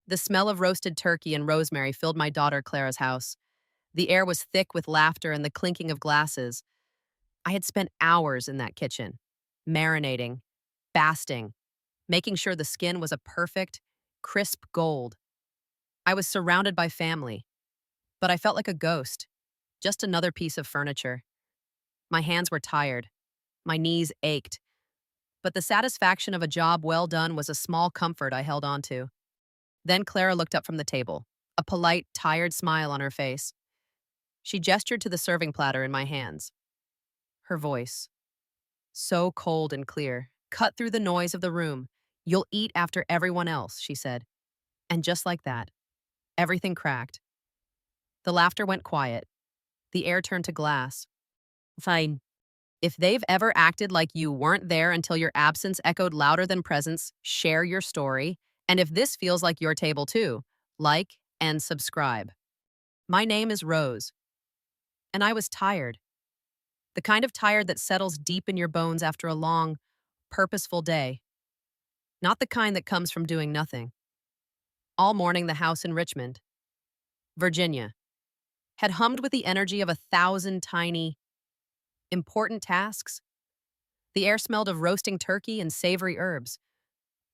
The smell of roasted turkey and rosemary filled my daughter Clara's house. The air was thick with laughter and the clinking of glasses. I had spent hours in that kitchen, marinating, basting, making sure the skin was a perfect, crisp gold. I was surrounded by family, but I felt like a ghost, just another piece of furniture. My hands were tired. My knees ached. But the satisfaction of a job well done was a small comfort I held on to. Then Clara looked up from the table, a polite, tired smile on her face. She gestured to the serving platter in my hands. Her voice, so cold and clear, cut through the noise of the room. "You'll eat after everyone else," she said. And just like that, everything cracked. The laughter went quiet. The air turned to glass. Fine. If they've ever acted like you weren't there until your absence echoed louder than presence, share your story. And if this feels like your table too, like and subscribe. My name is Rose, and I was tired. The kind of tired that settles deep in your bones after a long, purposeful day. Not the kind that comes from doing nothing. All morning, the house in Richmond, Virginia, had hummed with the energy of 1,000 tiny, important tasks. The air smelled of roasting turkey and savory herbs,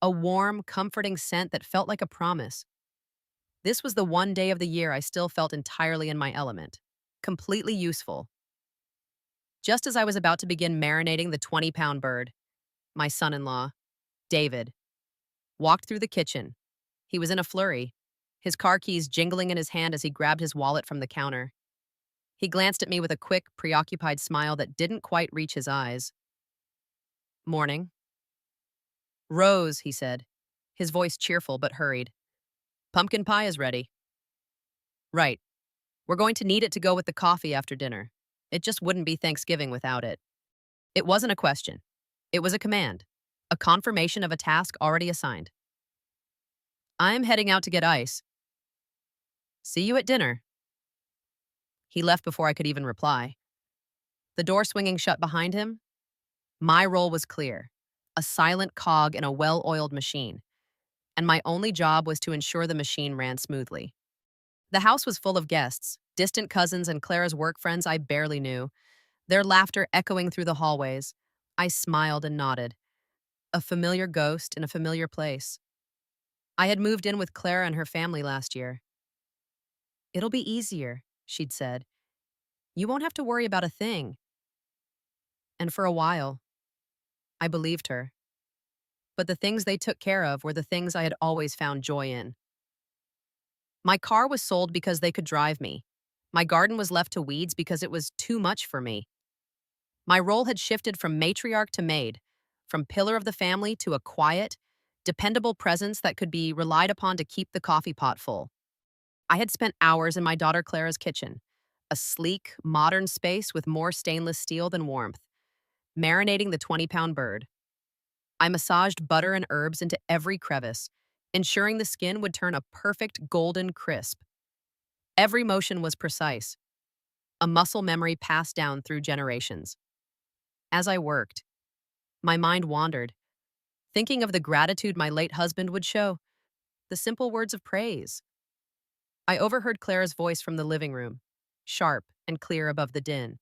a warm, comforting scent that felt like a promise. This was the one day of the year I still felt entirely in my element, completely useful. Just as I was about to begin marinating the 20-pound bird, my son-in-law, David, walked through the kitchen. He was in a flurry, his car keys jingling in his hand as he grabbed his wallet from the counter. He glanced at me with a quick, preoccupied smile that didn't quite reach his eyes. "Morning." "Rose," he said, his voice cheerful but hurried. "Pumpkin pie is ready." "Right. We're going to need it to go with the coffee after dinner. It just wouldn't be Thanksgiving without it." It wasn't a question. It was a command, a confirmation of a task already assigned. "I'm heading out to get ice. See you at dinner." He left before I could even reply. The door swinging shut behind him, my role was clear, a silent cog in a well-oiled machine, and my only job was to ensure the machine ran smoothly. The house was full of guests, distant cousins and Clara's work friends I barely knew, their laughter echoing through the hallways. I smiled and nodded, a familiar ghost in a familiar place. I had moved in with Clara and her family last year. "It'll be easier," she'd said. "You won't have to worry about a thing." And for a while, I believed her. But the things they took care of were the things I had always found joy in. My car was sold because they could drive me. My garden was left to weeds because it was too much for me. My role had shifted from matriarch to maid, from pillar of the family to a quiet, dependable presence that could be relied upon to keep the coffee pot full. I had spent hours in my daughter Clara's kitchen, a sleek, modern space with more stainless steel than warmth, marinating the 20-pound bird. I massaged butter and herbs into every crevice, ensuring the skin would turn a perfect golden crisp. Every motion was precise, a muscle memory passed down through generations. As I worked, my mind wandered, thinking of the gratitude my late husband would show, the simple words of praise. I overheard Clara's voice from the living room, sharp and clear above the din.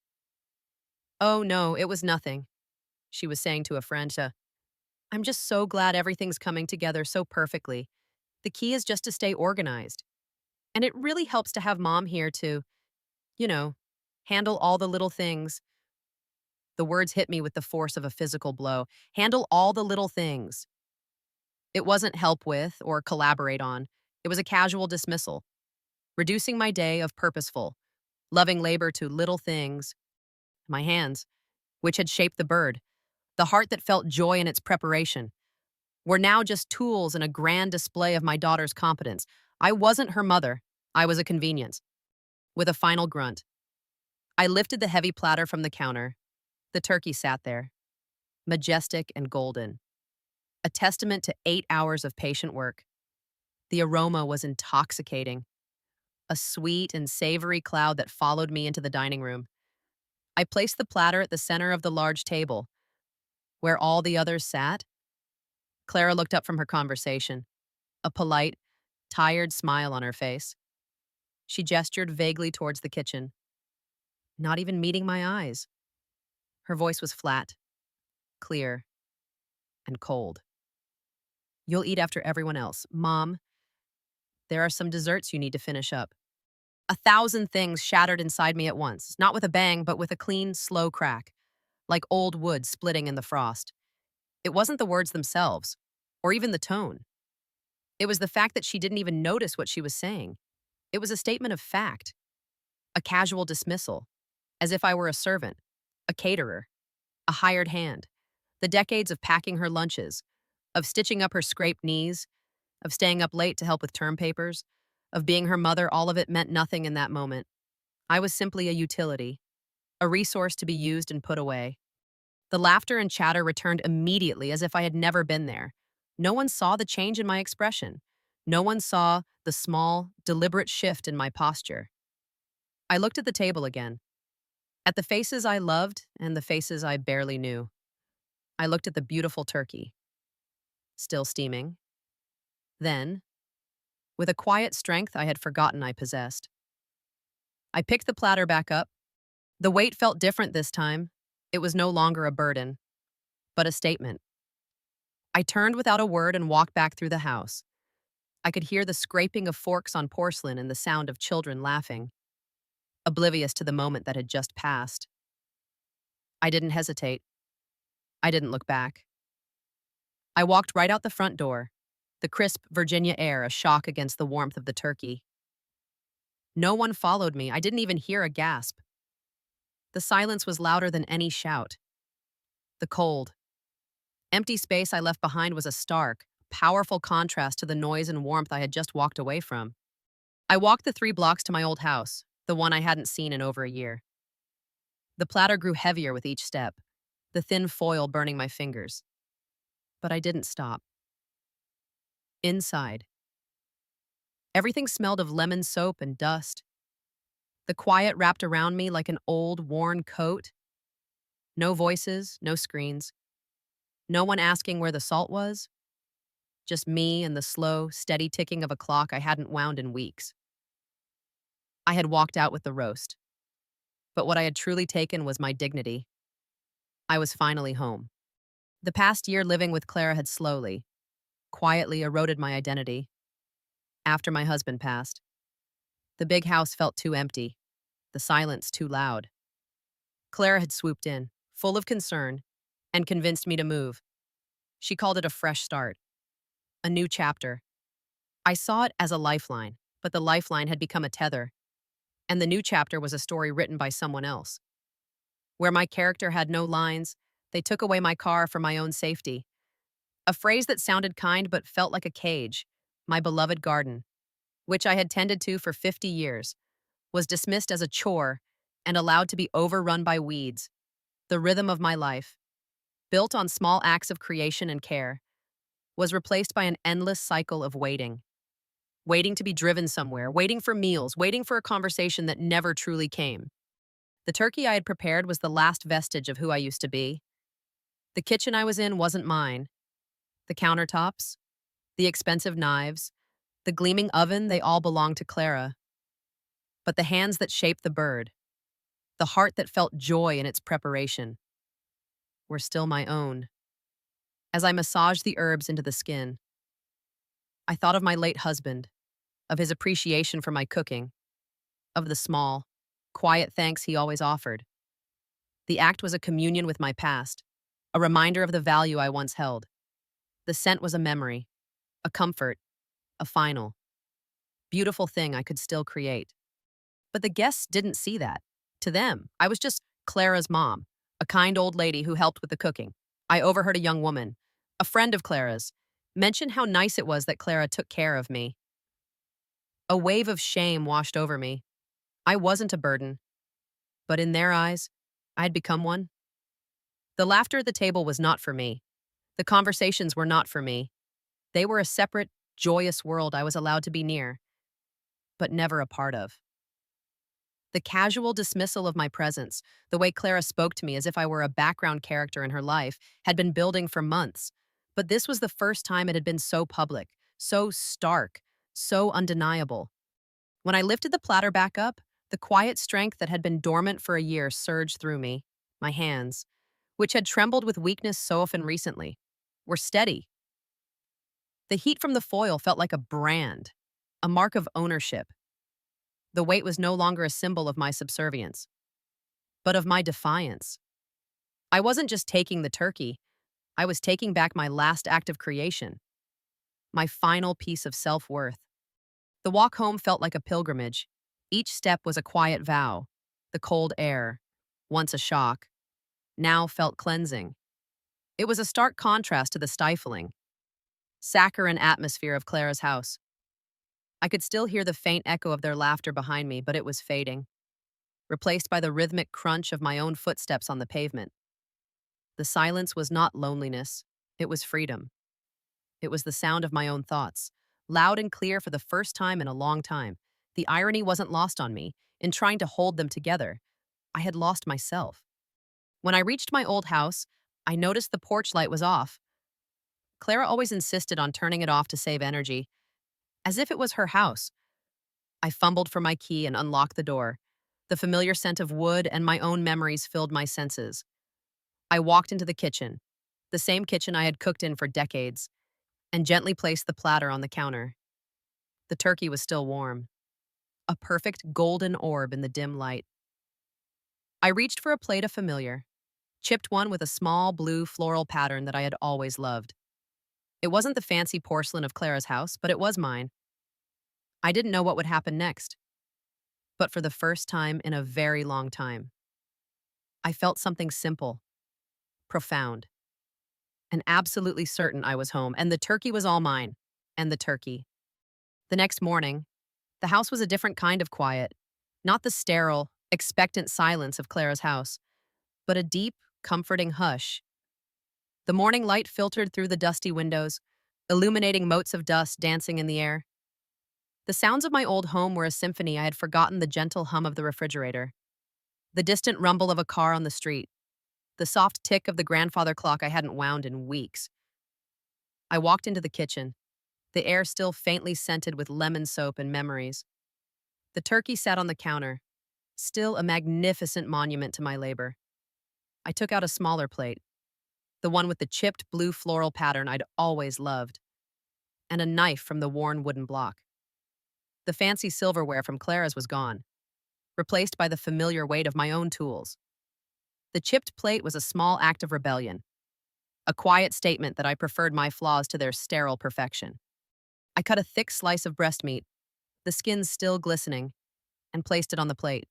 "Oh no, it was nothing," she was saying to a friend. "I'm just so glad everything's coming together so perfectly. The key is just to stay organized. And it really helps to have mom here to, you know, handle all the little things." The words hit me with the force of a physical blow. Handle all the little things. It wasn't help with or collaborate on. It was a casual dismissal, reducing my day of purposeful, loving labor to little things. My hands, which had shaped the bird, the heart that felt joy in its preparation, were now just tools in a grand display of my daughter's competence. I wasn't her mother. I was a convenience. With a final grunt, I lifted the heavy platter from the counter. The turkey sat there, majestic and golden, a testament to 8 hours of patient work. The aroma was intoxicating, a sweet and savory cloud that followed me into the dining room. I placed the platter at the center of the large table, where all the others sat. Clara looked up from her conversation, a polite, tired smile on her face. She gestured vaguely towards the kitchen, not even meeting my eyes. Her voice was flat, clear, and cold. You'll eat after everyone else. Mom, there are some desserts you need to finish up. 1,000 things shattered inside me at once, not with a bang, but with a clean, slow crack, like old wood splitting in the frost. It wasn't the words themselves, or even the tone. It was the fact that she didn't even notice what she was saying. It was a statement of fact, a casual dismissal, as if I were a servant, a caterer, a hired hand. The decades of packing her lunches, of stitching up her scraped knees, of staying up late to help with term papers, of being her mother, all of it meant nothing in that moment. I was simply a utility, a resource to be used and put away. The laughter and chatter returned immediately as if I had never been there. No one saw the change in my expression. No one saw the small, deliberate shift in my posture. I looked at the table again, at the faces I loved and the faces I barely knew. I looked at the beautiful turkey, still steaming. Then, with a quiet strength I had forgotten I possessed, I picked the platter back up. The weight felt different this time. It was no longer a burden, but a statement. I turned without a word and walked back through the house. I could hear the scraping of forks on porcelain and the sound of children laughing, oblivious to the moment that had just passed. I didn't hesitate. I didn't look back. I walked right out the front door, the crisp Virginia air a shock against the warmth of the turkey. No one followed me. I didn't even hear a gasp. The silence was louder than any shout. The cold, empty space I left behind was a stark, powerful contrast to the noise and warmth I had just walked away from. I walked the 3 blocks to my old house, the one I hadn't seen in over a year. The platter grew heavier with each step, the thin foil burning my fingers. But I didn't stop. Inside, everything smelled of lemon soap and dust. The quiet wrapped around me like an old, worn coat. No voices, no screens. No one asking where the salt was. Just me and the slow, steady ticking of a clock I hadn't wound in weeks. I had walked out with the roast. But what I had truly taken was my dignity. I was finally home. The past year living with Clara had slowly, quietly eroded my identity. After my husband passed, the big house felt too empty, the silence too loud. Clara had swooped in, full of concern, and convinced me to move. She called it a fresh start, a new chapter. I saw it as a lifeline, but the lifeline had become a tether, and the new chapter was a story written by someone else. Where my character had no lines, they took away my car for my own safety. A phrase that sounded kind but felt like a cage, my beloved garden, which I had tended to for 50 years, was dismissed as a chore and allowed to be overrun by weeds. The rhythm of my life, built on small acts of creation and care, was replaced by an endless cycle of waiting. Waiting to be driven somewhere, waiting for meals, waiting for a conversation that never truly came. The turkey I had prepared was the last vestige of who I used to be. The kitchen I was in wasn't mine. The countertops, the expensive knives, the gleaming oven, they all belonged to Clara. But the hands that shaped the bird, the heart that felt joy in its preparation, were still my own. As I massaged the herbs into the skin, I thought of my late husband, of his appreciation for my cooking, of the small, quiet thanks he always offered. The act was a communion with my past, a reminder of the value I once held. The scent was a memory, a comfort, a final, beautiful thing I could still create. But the guests didn't see that. To them, I was just Clara's mom, a kind old lady who helped with the cooking. I overheard a young woman, a friend of Clara's, mention how nice it was that Clara took care of me. A wave of shame washed over me. I wasn't a burden, but in their eyes, I had become one. The laughter at the table was not for me. The conversations were not for me. They were a separate, joyous world I was allowed to be near, but never a part of. The casual dismissal of my presence, the way Clara spoke to me as if I were a background character in her life, had been building for months. But this was the first time it had been so public, so stark, so undeniable. When I lifted the platter back up, the quiet strength that had been dormant for a year surged through me. My hands, which had trembled with weakness so often recently, were steady. The heat from the foil felt like a brand, a mark of ownership. The weight was no longer a symbol of my subservience, but of my defiance. I wasn't just taking the turkey, I was taking back my last act of creation, my final piece of self-worth. The walk home felt like a pilgrimage. Each step was a quiet vow. The cold air, once a shock, now felt cleansing. It was a stark contrast to the stifling, saccharine atmosphere of Clara's house. I could still hear the faint echo of their laughter behind me, but it was fading, replaced by the rhythmic crunch of my own footsteps on the pavement. The silence was not loneliness, it was freedom. It was the sound of my own thoughts, loud and clear for the first time in a long time. The irony wasn't lost on me. In trying to hold them together, I had lost myself. When I reached my old house, I noticed the porch light was off. Clara always insisted on turning it off to save energy, as if it was her house. I fumbled for my key and unlocked the door. The familiar scent of wood and my own memories filled my senses. I walked into the kitchen, the same kitchen I had cooked in for decades, and gently placed the platter on the counter. The turkey was still warm, a perfect golden orb in the dim light. I reached for a plate of familiar, chipped one with a small blue floral pattern that I had always loved. It wasn't the fancy porcelain of Clara's house, but it was mine. I didn't know what would happen next, but for the first time in a very long time, I felt something simple, profound, and absolutely certain I was home, and the turkey was all mine, and the turkey. The next morning, the house was a different kind of quiet, not the sterile, expectant silence of Clara's house, but a deep, comforting hush. The morning light filtered through the dusty windows, illuminating motes of dust dancing in the air. The sounds of my old home were a symphony. I had forgotten the gentle hum of the refrigerator, the distant rumble of a car on the street, the soft tick of the grandfather clock I hadn't wound in weeks. I walked into the kitchen, the air still faintly scented with lemon soap and memories. The turkey sat on the counter, still a magnificent monument to my labor. I took out a smaller plate, the one with the chipped blue floral pattern I'd always loved, and a knife from the worn wooden block. The fancy silverware from Clara's was gone, replaced by the familiar weight of my own tools. The chipped plate was a small act of rebellion, a quiet statement that I preferred my flaws to their sterile perfection. I cut a thick slice of breast meat, the skin still glistening, and placed it on the plate.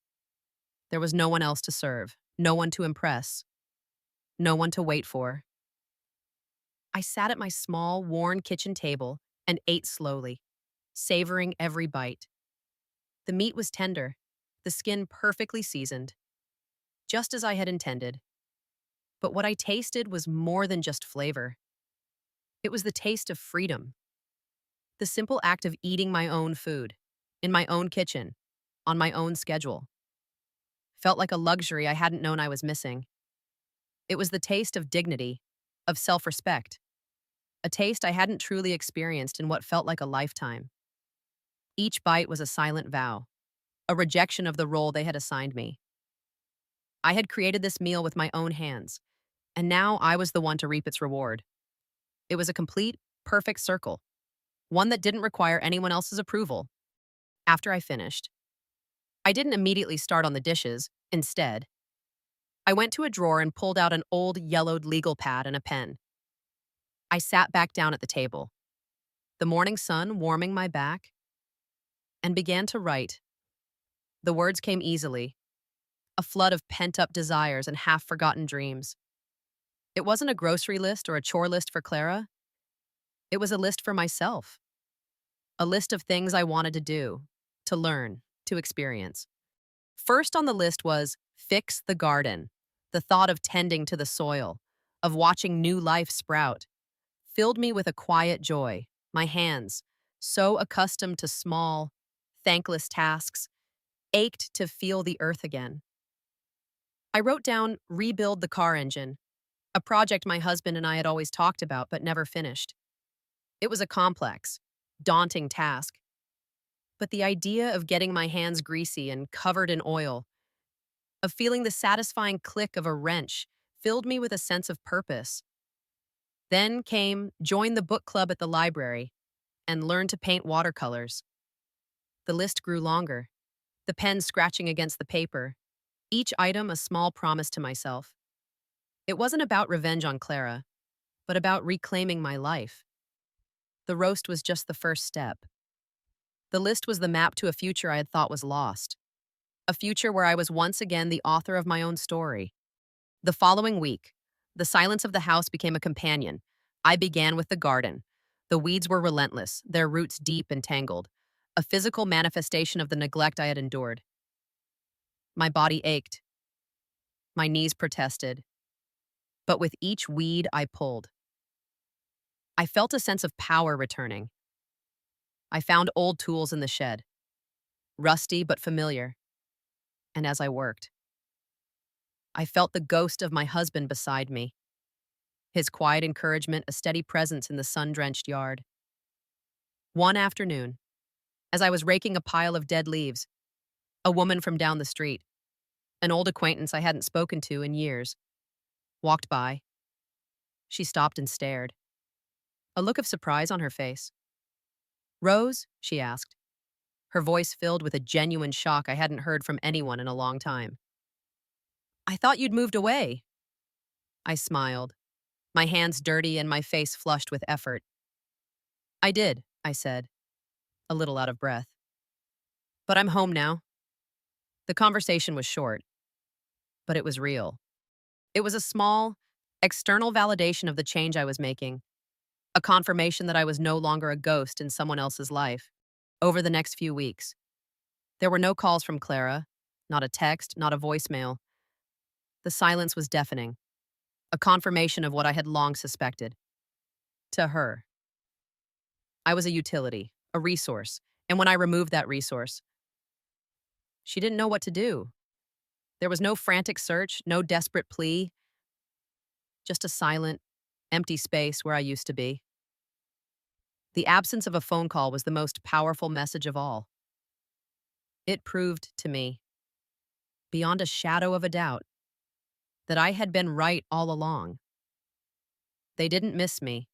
There was no one else to serve, no one to impress, no one to wait for. I sat at my small, worn kitchen table and ate slowly, savoring every bite. The meat was tender, the skin perfectly seasoned, just as I had intended. But what I tasted was more than just flavor. It was the taste of freedom, the simple act of eating my own food, in my own kitchen, on my own schedule. Felt like a luxury I hadn't known I was missing. It was the taste of dignity, of self-respect, a taste I hadn't truly experienced in what felt like a lifetime. Each bite was a silent vow, a rejection of the role they had assigned me. I had created this meal with my own hands, and now I was the one to reap its reward. It was a complete, perfect circle, one that didn't require anyone else's approval. After I finished, I didn't immediately start on the dishes. Instead, I went to a drawer and pulled out an old yellowed legal pad and a pen. I sat back down at the table, the morning sun warming my back, and began to write. The words came easily, a flood of pent-up desires and half-forgotten dreams. It wasn't a grocery list or a chore list for Clara. It was a list for myself, a list of things I wanted to do, to learn, to experience. First on the list was fix the garden. The thought of tending to the soil, of watching new life sprout, filled me with a quiet joy. My hands, so accustomed to small, thankless tasks, ached to feel the earth again. I wrote down rebuild the car engine, a project my husband and I had always talked about but never finished. It was a complex, daunting task, but the idea of getting my hands greasy and covered in oil, of feeling the satisfying click of a wrench, filled me with a sense of purpose. Then came join the book club at the library and learn to paint watercolors. The list grew longer, the pen scratching against the paper, each item a small promise to myself. It wasn't about revenge on Clara, but about reclaiming my life. The roast was just the first step. The list was the map to a future I had thought was lost, a future where I was once again the author of my own story. The following week, the silence of the house became a companion. I began with the garden. The weeds were relentless, their roots deep and tangled, a physical manifestation of the neglect I had endured. My body ached, my knees protested, but with each weed I pulled, I felt a sense of power returning. I found old tools in the shed, rusty but familiar, and as I worked, I felt the ghost of my husband beside me, his quiet encouragement a steady presence in the sun-drenched yard. One afternoon, as I was raking a pile of dead leaves, a woman from down the street, an old acquaintance I hadn't spoken to in years, walked by. She stopped and stared, a look of surprise on her face. "Rose?" she asked, her voice filled with a genuine shock I hadn't heard from anyone in a long time. "I thought you'd moved away." I smiled, my hands dirty and my face flushed with effort. "I did," I said, a little out of breath. "But I'm home now." The conversation was short, but it was real. It was a small, external validation of the change I was making, a confirmation that I was no longer a ghost in someone else's life. Over the next few weeks, there were no calls from Clara, not a text, not a voicemail. The silence was deafening, a confirmation of what I had long suspected. To her, I was a utility, a resource, and when I removed that resource, she didn't know what to do. There was no frantic search, no desperate plea, just a silent, empty space where I used to be. The absence of a phone call was the most powerful message of all. It proved to me, beyond a shadow of a doubt, that I had been right all along. They didn't miss me.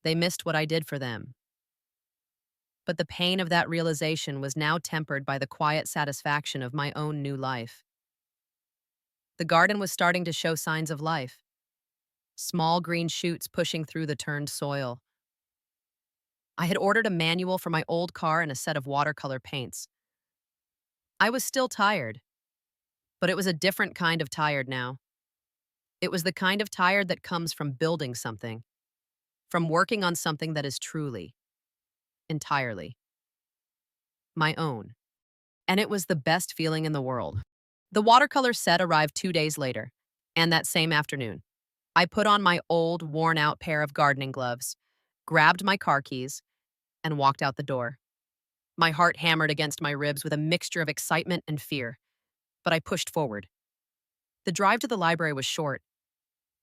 They missed what I did for them. But the pain of that realization was now tempered by the quiet satisfaction of my own new life. The garden was starting to show signs of life, small green shoots pushing through the turned soil. I had ordered a manual for my old car and a set of watercolor paints. I was still tired, but it was a different kind of tired now. It was the kind of tired that comes from building something, from working on something that is truly, entirely, my own. And it was the best feeling in the world. The watercolor set arrived 2 days later, and that same afternoon, I put on my old, worn-out pair of gardening gloves, grabbed my car keys, and walked out the door. My heart hammered against my ribs with a mixture of excitement and fear, but I pushed forward. The drive to the library was short,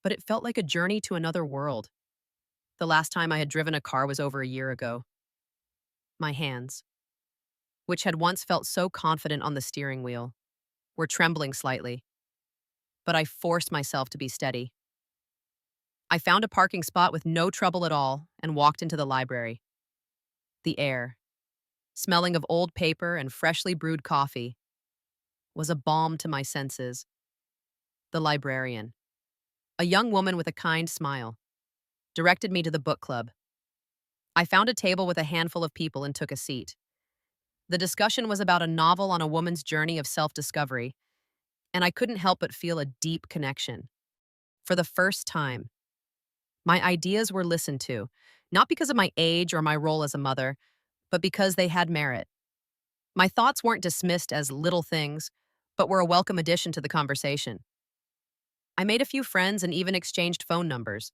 but it felt like a journey to another world. The last time I had driven a car was over a year ago. My hands, which had once felt so confident on the steering wheel, were trembling slightly, but I forced myself to be steady. I found a parking spot with no trouble at all and walked into the library. The air, smelling of old paper and freshly brewed coffee, was a balm to my senses. The librarian, a young woman with a kind smile, directed me to the book club. I found a table with a handful of people and took a seat. The discussion was about a novel on a woman's journey of self-discovery, and I couldn't help but feel a deep connection. For the first time, my ideas were listened to, not because of my age or my role as a mother, but because they had merit. My thoughts weren't dismissed as little things, but were a welcome addition to the conversation. I made a few friends and even exchanged phone numbers.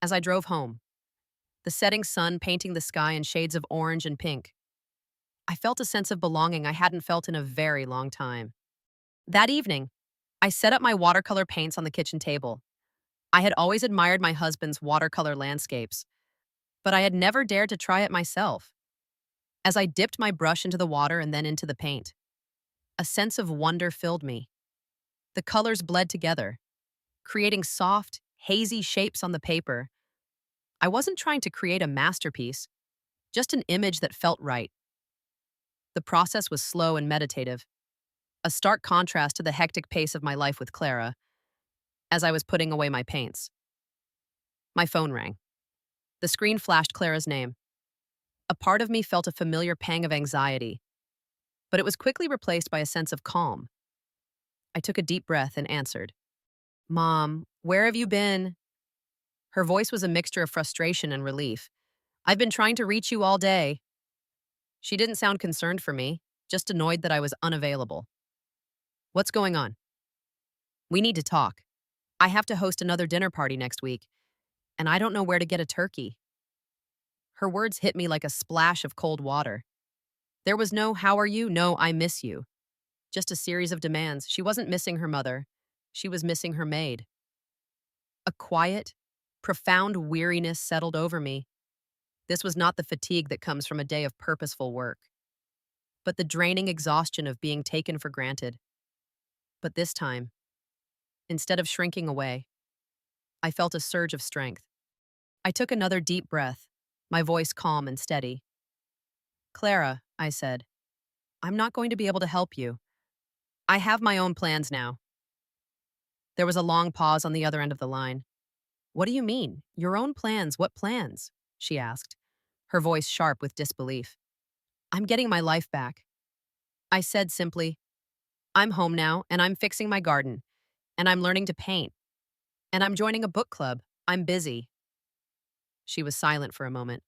As I drove home, the setting sun painting the sky in shades of orange and pink, I felt a sense of belonging I hadn't felt in a very long time. That evening, I set up my watercolor paints on the kitchen table. I had always admired my husband's watercolor landscapes, but I had never dared to try it myself. As I dipped my brush into the water and then into the paint, a sense of wonder filled me. The colors bled together, creating soft, hazy shapes on the paper. I wasn't trying to create a masterpiece, just an image that felt right. The process was slow and meditative, a stark contrast to the hectic pace of my life with Clara. As I was putting away my paints, my phone rang. The screen flashed Clara's name. A part of me felt a familiar pang of anxiety, but it was quickly replaced by a sense of calm. I took a deep breath and answered, "Mom, where have you been?" Her voice was a mixture of frustration and relief. "I've been trying to reach you all day." She didn't sound concerned for me, just annoyed that I was unavailable. "What's going on?" "We need to talk. I have to host another dinner party next week, and I don't know where to get a turkey." Her words hit me like a splash of cold water. There was no "how are you?" no "I miss you." Just a series of demands. She wasn't missing her mother. She was missing her maid. A quiet, profound weariness settled over me. This was not the fatigue that comes from a day of purposeful work, but the draining exhaustion of being taken for granted. But this time, instead of shrinking away, I felt a surge of strength. I took another deep breath, my voice calm and steady. "Clara," I said, "I'm not going to be able to help you. I have my own plans now." There was a long pause on the other end of the line. "What do you mean? Your own plans? What plans?" she asked, her voice sharp with disbelief. "I'm getting my life back." I said simply, "I'm home now, and I'm fixing my garden, and I'm learning to paint, and I'm joining a book club. I'm busy." She was silent for a moment,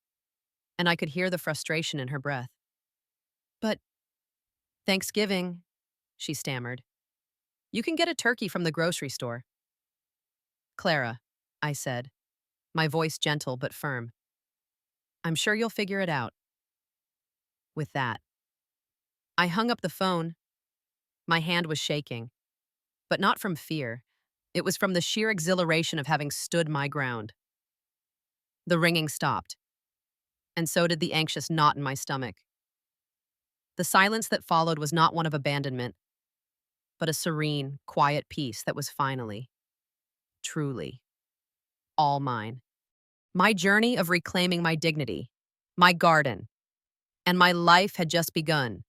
and I could hear the frustration in her breath. "But Thanksgiving," she stammered. "You can get a turkey from the grocery store." "Clara," I said, my voice gentle but firm, "I'm sure you'll figure it out." With that, I hung up the phone. My hand was shaking, but not from fear. It was from the sheer exhilaration of having stood my ground. The ringing stopped, and so did the anxious knot in my stomach. The silence that followed was not one of abandonment, but a serene, quiet peace that was finally, truly, all mine. My journey of reclaiming my dignity, my garden, and my life had just begun.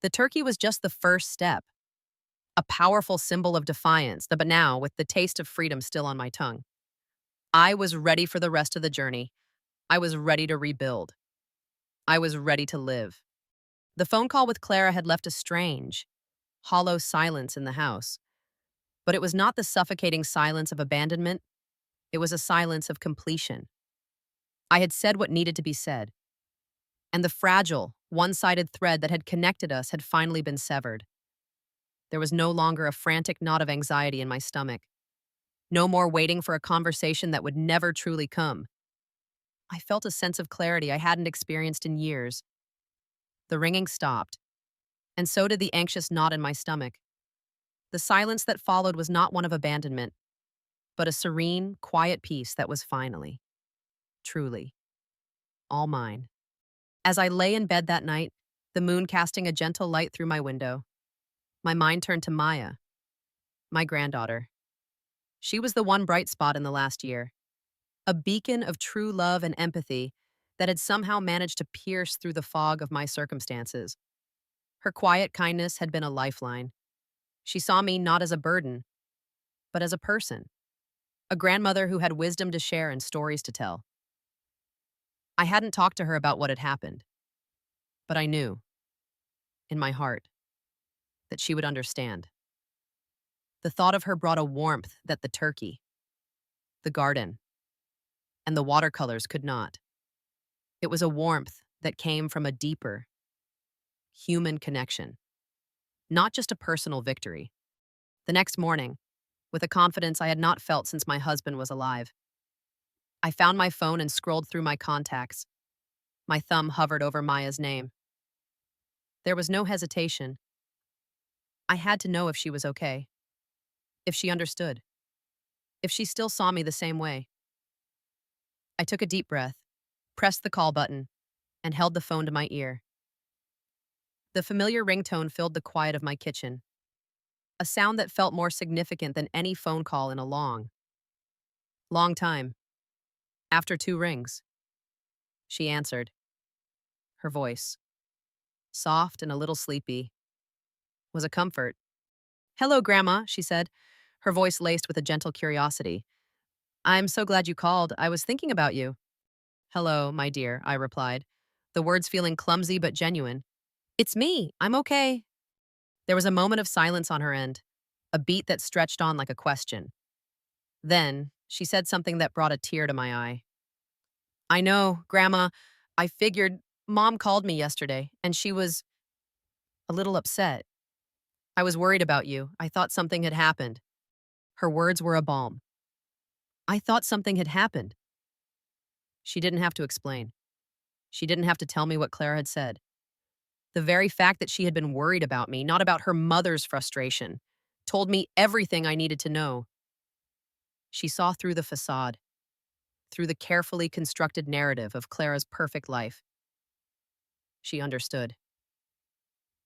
The turkey was just the first step, a powerful symbol of defiance, but now, with the taste of freedom still on my tongue, I was ready for the rest of the journey. I was ready to rebuild. I was ready to live. The phone call with Clara had left a strange, hollow silence in the house, but it was not the suffocating silence of abandonment. It was a silence of completion. I had said what needed to be said, and the fragile, one-sided thread that had connected us had finally been severed. There was no longer a frantic knot of anxiety in my stomach. No more waiting for a conversation that would never truly come. I felt a sense of clarity I hadn't experienced in years. The ringing stopped, and so did the anxious knot in my stomach. The silence that followed was not one of abandonment, but a serene, quiet peace that was finally, truly, all mine. As I lay in bed that night, the moon casting a gentle light through my window, my mind turned to Maya, my granddaughter. She was the one bright spot in the last year, a beacon of true love and empathy that had somehow managed to pierce through the fog of my circumstances. Her quiet kindness had been a lifeline. She saw me not as a burden, but as a person, a grandmother who had wisdom to share and stories to tell. I hadn't talked to her about what had happened, but I knew, in my heart, that she would understand. The thought of her brought a warmth that the turkey, the garden, and the watercolors could not. It was a warmth that came from a deeper, human connection, not just a personal victory. The next morning, with a confidence I had not felt since my husband was alive, I found my phone and scrolled through my contacts. My thumb hovered over Maya's name. There was no hesitation. I had to know if she was okay, if she understood, if she still saw me the same way. I took a deep breath, pressed the call button, and held the phone to my ear. The familiar ringtone filled the quiet of my kitchen, a sound that felt more significant than any phone call in a long, long time. After 2 rings, she answered, her voice, soft and a little sleepy, was a comfort. "Hello, Grandma," she said, her voice laced with a gentle curiosity. "I'm so glad you called. I was thinking about you." "Hello, my dear," I replied, the words feeling clumsy but genuine. "It's me. I'm okay." There was a moment of silence on her end, a beat that stretched on like a question. Then, she said something that brought a tear to my eye. "I know, Grandma. I figured Mom called me yesterday, and she was a little upset. I was worried about you. I thought something had happened." Her words were a balm. I thought something had happened. She didn't have to explain. She didn't have to tell me what Clara had said. The very fact that she had been worried about me, not about her mother's frustration, told me everything I needed to know. She saw through the facade, through the carefully constructed narrative of Clara's perfect life. She understood.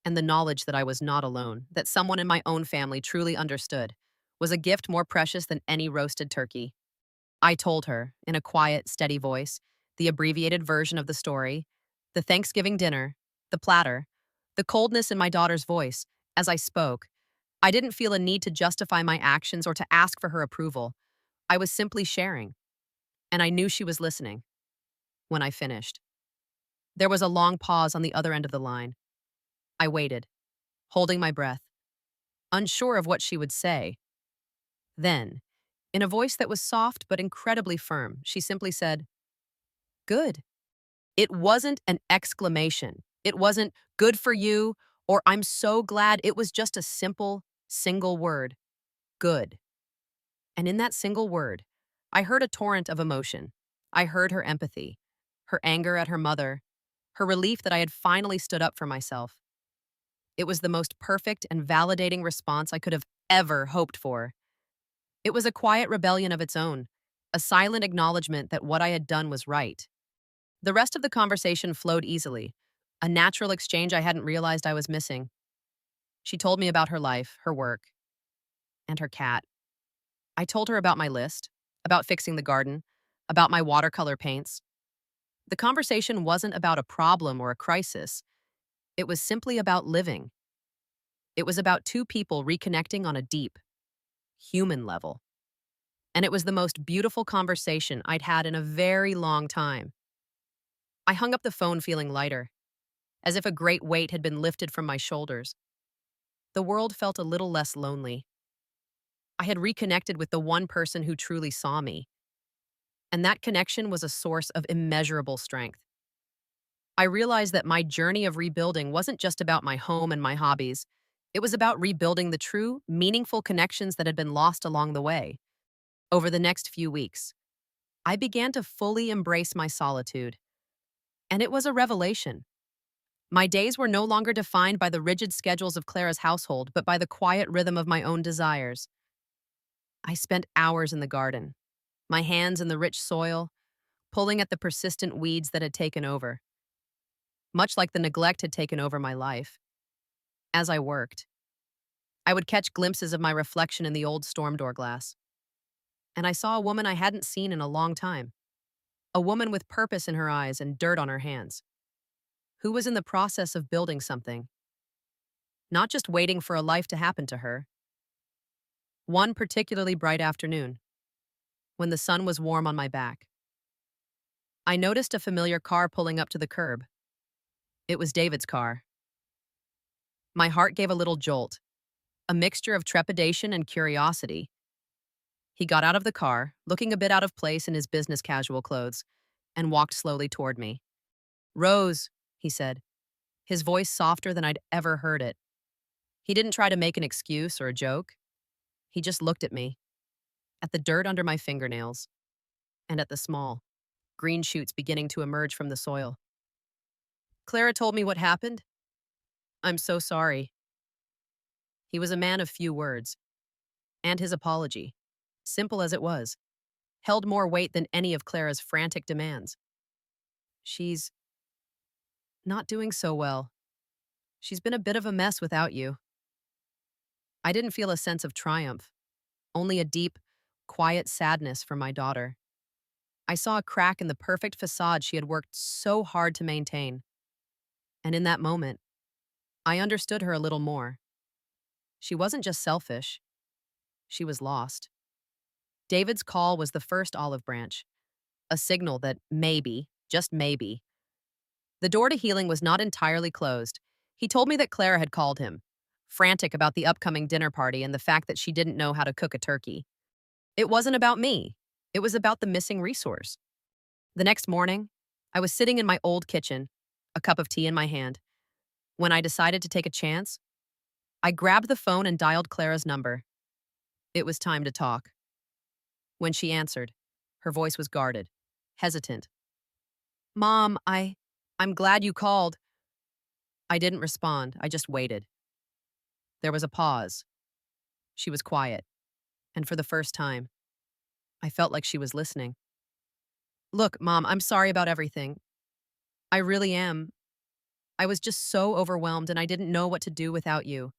And the knowledge that I was not alone, that someone in my own family truly understood, was a gift more precious than any roasted turkey. I told her, in a quiet, steady voice, the abbreviated version of the story, the Thanksgiving dinner, the platter, the coldness in my daughter's voice. As I spoke, I didn't feel a need to justify my actions or to ask for her approval. I was simply sharing, and I knew she was listening. When I finished, there was a long pause on the other end of the line. I waited, holding my breath, unsure of what she would say. Then, in a voice that was soft but incredibly firm, she simply said, "Good." It wasn't an exclamation. It wasn't "good for you" or "I'm so glad." It was just a simple, single word, "good." And in that single word, I heard a torrent of emotion. I heard her empathy, her anger at her mother, her relief that I had finally stood up for myself. It was the most perfect and validating response I could have ever hoped for. It was a quiet rebellion of its own, a silent acknowledgement that what I had done was right. The rest of the conversation flowed easily, a natural exchange I hadn't realized I was missing. She told me about her life, her work, and her cat. I told her about my list, about fixing the garden, about my watercolor paints. The conversation wasn't about a problem or a crisis. It was simply about living. It was about two people reconnecting on a deep, human level. And it was the most beautiful conversation I'd had in a very long time. I hung up the phone feeling lighter, as if a great weight had been lifted from my shoulders. The world felt a little less lonely. I had reconnected with the one person who truly saw me, and that connection was a source of immeasurable strength. I realized that my journey of rebuilding wasn't just about my home and my hobbies. It was about rebuilding the true, meaningful connections that had been lost along the way. Over the next few weeks, I began to fully embrace my solitude, and it was a revelation. My days were no longer defined by the rigid schedules of Clara's household, but by the quiet rhythm of my own desires. I spent hours in the garden, my hands in the rich soil, pulling at the persistent weeds that had taken over, much like the neglect had taken over my life. As I worked, I would catch glimpses of my reflection in the old storm door glass, and I saw a woman I hadn't seen in a long time, a woman with purpose in her eyes and dirt on her hands, who was in the process of building something, not just waiting for a life to happen to her. One particularly bright afternoon, when the sun was warm on my back, I noticed a familiar car pulling up to the curb. It was David's car. My heart gave a little jolt, a mixture of trepidation and curiosity. He got out of the car, looking a bit out of place in his business casual clothes, and walked slowly toward me. "Rose," he said, his voice softer than I'd ever heard it. He didn't try to make an excuse or a joke. He just looked at me, at the dirt under my fingernails, and at the small, green shoots beginning to emerge from the soil. "Clara told me what happened. I'm so sorry." He was a man of few words, and his apology, simple as it was, held more weight than any of Clara's frantic demands. She's Not doing so well. She's been a bit of a mess without you. I didn't feel a sense of triumph, only a deep, quiet sadness for my daughter. I saw a crack in the perfect facade she had worked so hard to maintain. And in that moment, I understood her a little more. She wasn't just selfish, she was lost. David's call was the first olive branch, a signal that maybe, just maybe, the door to healing was not entirely closed. He told me that Clara had called him, frantic about the upcoming dinner party and the fact that she didn't know how to cook a turkey. It wasn't about me, it was about the missing resource. The next morning, I was sitting in my old kitchen, a cup of tea in my hand. When I decided to take a chance, I grabbed the phone and dialed Clara's number. It was time to talk. When she answered, her voice was guarded, hesitant. Mom, I'm glad you called. I didn't respond, I just waited. There was a pause. She was quiet, and for the first time, I felt like she was listening. Look, Mom, I'm sorry about everything. I really am. I was just so overwhelmed and I didn't know what to do without you.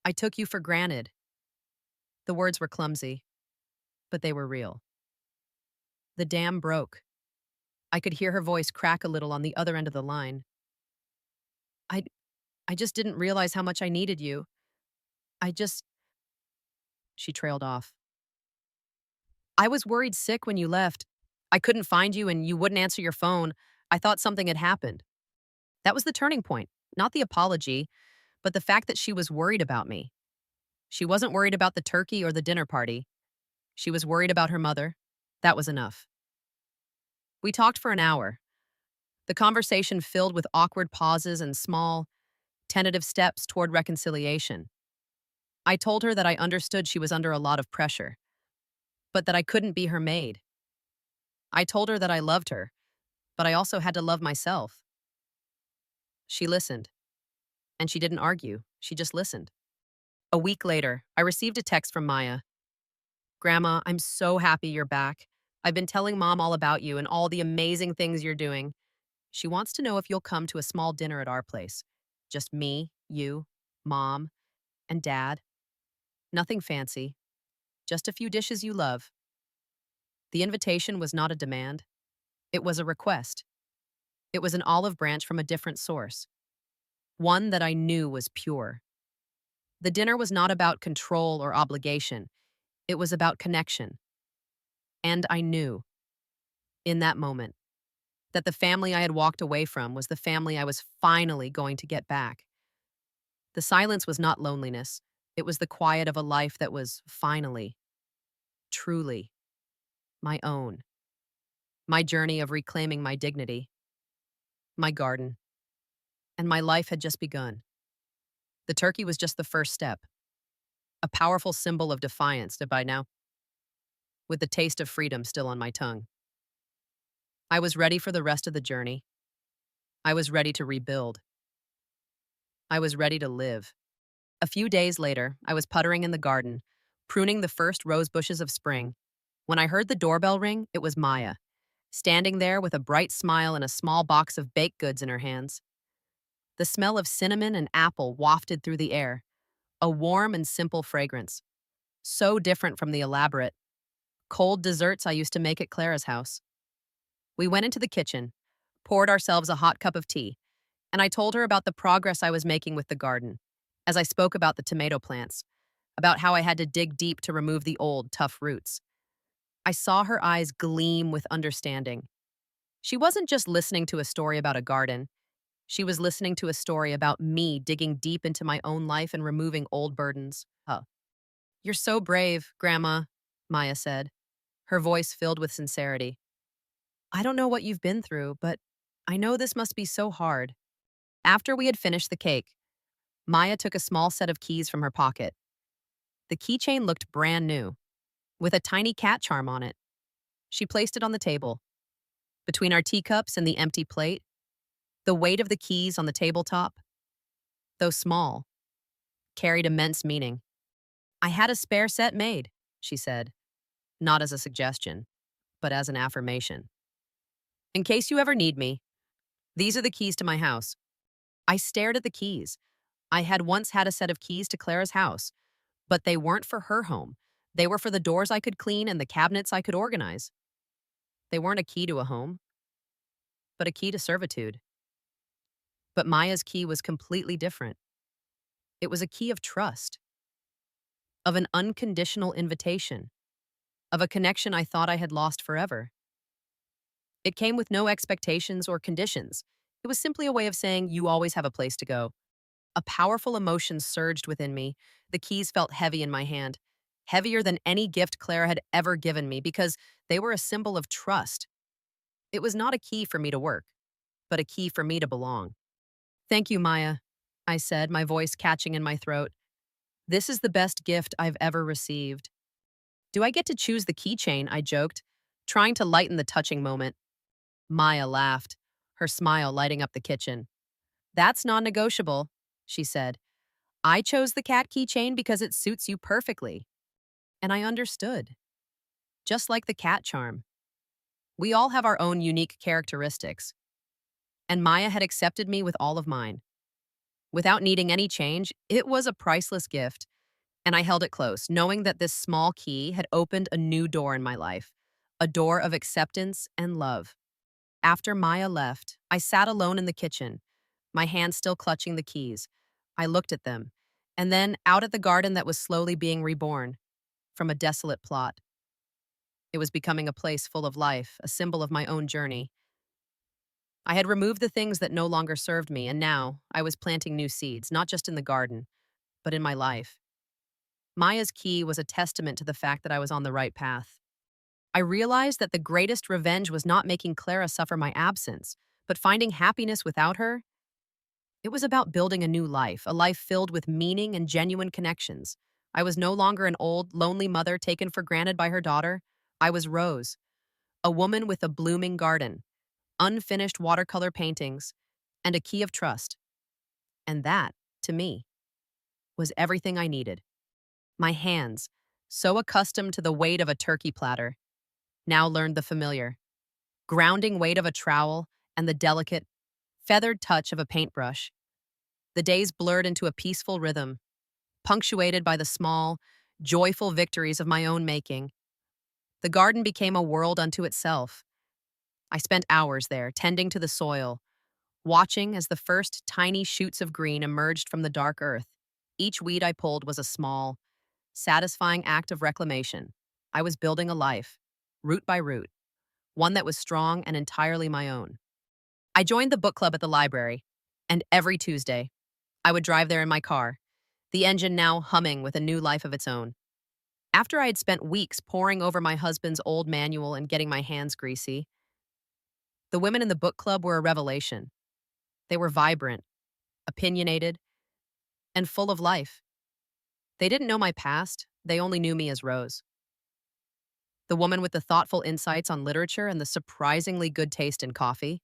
I took you for granted. The words were clumsy, but they were real. The dam broke. I could hear her voice crack a little on the other end of the line. I I just didn't realize how much I needed you. I just She trailed off. I was worried sick when you left. I couldn't find you and you wouldn't answer your phone. I thought something had happened. That was the turning point, not the apology, but the fact that she was worried about me. She wasn't worried about the turkey or the dinner party. She was worried about her mother. That was enough. We talked for an hour. The conversation filled with awkward pauses and small, tentative steps toward reconciliation. I told her that I understood she was under a lot of pressure, but that I couldn't be her maid. I told her that I loved her, but I also had to love myself. She listened, and she didn't argue. She just listened. A week later, I received a text from Maya. Grandma, I'm so happy you're back. I've been telling Mom all about you and all the amazing things you're doing. She wants to know if you'll come to a small dinner at our place. Just me, you, Mom, and Dad. Nothing fancy. Just a few dishes you love. The invitation was not a demand. It was a request. It was an olive branch from a different source. One that I knew was pure. The dinner was not about control or obligation. It was about connection. And I knew, in that moment, that the family I had walked away from was the family I was finally going to get back. The silence was not loneliness. It was the quiet of a life that was finally, truly, my own. My journey of reclaiming my dignity, my garden, and my life had just begun. The turkey was just the first step, a powerful symbol of defiance by now, with the taste of freedom still on my tongue. I was ready for the rest of the journey. I was ready to rebuild. I was ready to live. A few days later, I was puttering in the garden, pruning the first rose bushes of spring. When I heard the doorbell ring, it was Maya, standing there with a bright smile and a small box of baked goods in her hands. The smell of cinnamon and apple wafted through the air, a warm and simple fragrance, so different from the elaborate, cold desserts I used to make at Clara's house. We went into the kitchen, poured ourselves a hot cup of tea, and I told her about the progress I was making with the garden, as I spoke about the tomato plants, about how I had to dig deep to remove the old, tough roots. I saw her eyes gleam with understanding. She wasn't just listening to a story about a garden. She was listening to a story about me digging deep into my own life and removing old burdens. Oh. You're so brave, Grandma, Maya said, her voice filled with sincerity. I don't know what you've been through, but I know this must be so hard. After we had finished the cake, Maya took a small set of keys from her pocket. The keychain looked brand new, with a tiny cat charm on it. She placed it on the table. Between our teacups and the empty plate, the weight of the keys on the tabletop, though small, carried immense meaning. I had a spare set made, she said, not as a suggestion, but as an affirmation. In case you ever need me, These are the keys to my house. I stared at the keys. I had once had a set of keys to Clara's house, but they weren't for her home. They were for the doors I could clean and the cabinets I could organize. They weren't a key to a home, but a key to servitude. But Maya's key was completely different. It was a key of trust, of an unconditional invitation, of a connection I thought I had lost forever. It came with no expectations or conditions. It was simply a way of saying, you always have a place to go. A powerful emotion surged within me. The keys felt heavy in my hand, heavier than any gift Clara had ever given me because they were a symbol of trust. It was not a key for me to work, but a key for me to belong. Thank you, Maya, I said, my voice catching in my throat. This is the best gift I've ever received. Do I get to choose the keychain? I joked, trying to lighten the touching moment. Maya laughed, her smile lighting up the kitchen. That's non-negotiable, she said. I chose the cat keychain because it suits you perfectly. And I understood. Just like the cat charm. We all have our own unique characteristics. And Maya had accepted me with all of mine. Without needing any change, it was a priceless gift. And I held it close, knowing that this small key had opened a new door in my life. A door of acceptance and love. After Maya left, I sat alone in the kitchen, my hands still clutching the keys. I looked at them, and then out at the garden that was slowly being reborn from a desolate plot. It was becoming a place full of life, a symbol of my own journey. I had removed the things that no longer served me, and now I was planting new seeds, not just in the garden, but in my life. Maya's key was a testament to the fact that I was on the right path. I realized that the greatest revenge was not making Clara suffer my absence, but finding happiness without her. It was about building a new life, a life filled with meaning and genuine connections. I was no longer an old, lonely mother taken for granted by her daughter. I was Rose, a woman with a blooming garden, unfinished watercolor paintings, and a key of trust. And that, to me, was everything I needed. My hands, so accustomed to the weight of a turkey platter, now learned the familiar, grounding weight of a trowel and the delicate, feathered touch of a paintbrush. The days blurred into a peaceful rhythm, punctuated by the small, joyful victories of my own making. The garden became a world unto itself. I spent hours there, tending to the soil, watching as the first tiny shoots of green emerged from the dark earth. Each weed I pulled was a small, satisfying act of reclamation. I was building a life, root by root, one that was strong and entirely my own. I joined the book club at the library, and every Tuesday, I would drive there in my car, the engine now humming with a new life of its own. After I had spent weeks poring over my husband's old manual and getting my hands greasy, the women in the book club were a revelation. They were vibrant, opinionated, and full of life. They didn't know my past, they only knew me as Rose. The woman with the thoughtful insights on literature and the surprisingly good taste in coffee.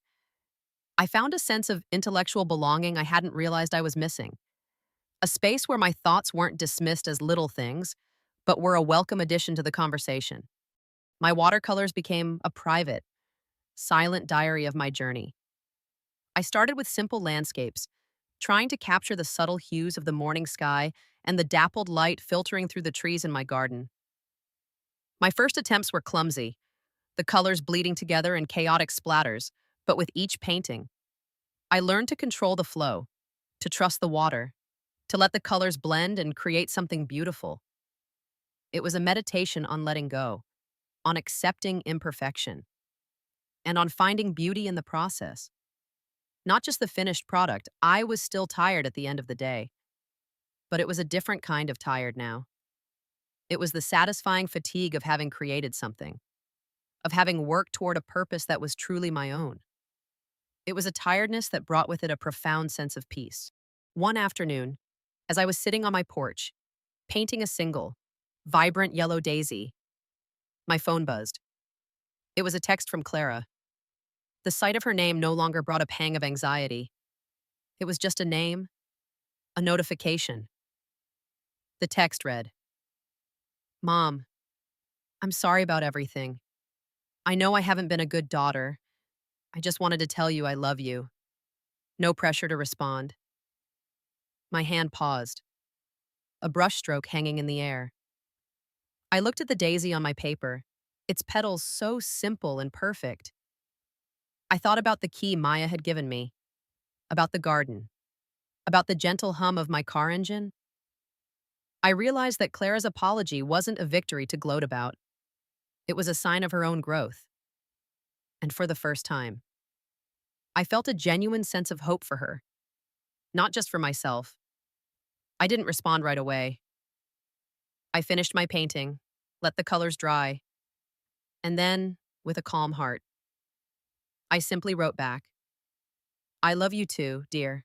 I found a sense of intellectual belonging I hadn't realized I was missing. A space where my thoughts weren't dismissed as little things, but were a welcome addition to the conversation. My watercolors became a private, silent diary of my journey. I started with simple landscapes, trying to capture the subtle hues of the morning sky and the dappled light filtering through the trees in my garden. My first attempts were clumsy, the colors bleeding together in chaotic splatters, but with each painting, I learned to control the flow, to trust the water, to let the colors blend and create something beautiful. It was a meditation on letting go, on accepting imperfection, and on finding beauty in the process. Not just the finished product, I was still tired at the end of the day. But it was a different kind of tired now. It was the satisfying fatigue of having created something, of having worked toward a purpose that was truly my own. It was a tiredness that brought with it a profound sense of peace. One afternoon, as I was sitting on my porch, painting a single, vibrant yellow daisy, my phone buzzed. It was a text from Clara. The sight of her name no longer brought a pang of anxiety. It was just a name, a notification. The text read, "Mom, I'm sorry about everything. I know I haven't been a good daughter. I just wanted to tell you I love you. No pressure to respond. My hand paused, a brushstroke hanging in the air. I looked at the daisy on my paper, its petals so simple and perfect. I thought about the key Maya had given me, about the garden, about the gentle hum of my car engine. I realized that Clara's apology wasn't a victory to gloat about. It was a sign of her own growth. And for the first time, I felt a genuine sense of hope for her, not just for myself. I didn't respond right away. I finished my painting, let the colors dry, and then, with a calm heart, I simply wrote back, I love you too, dear.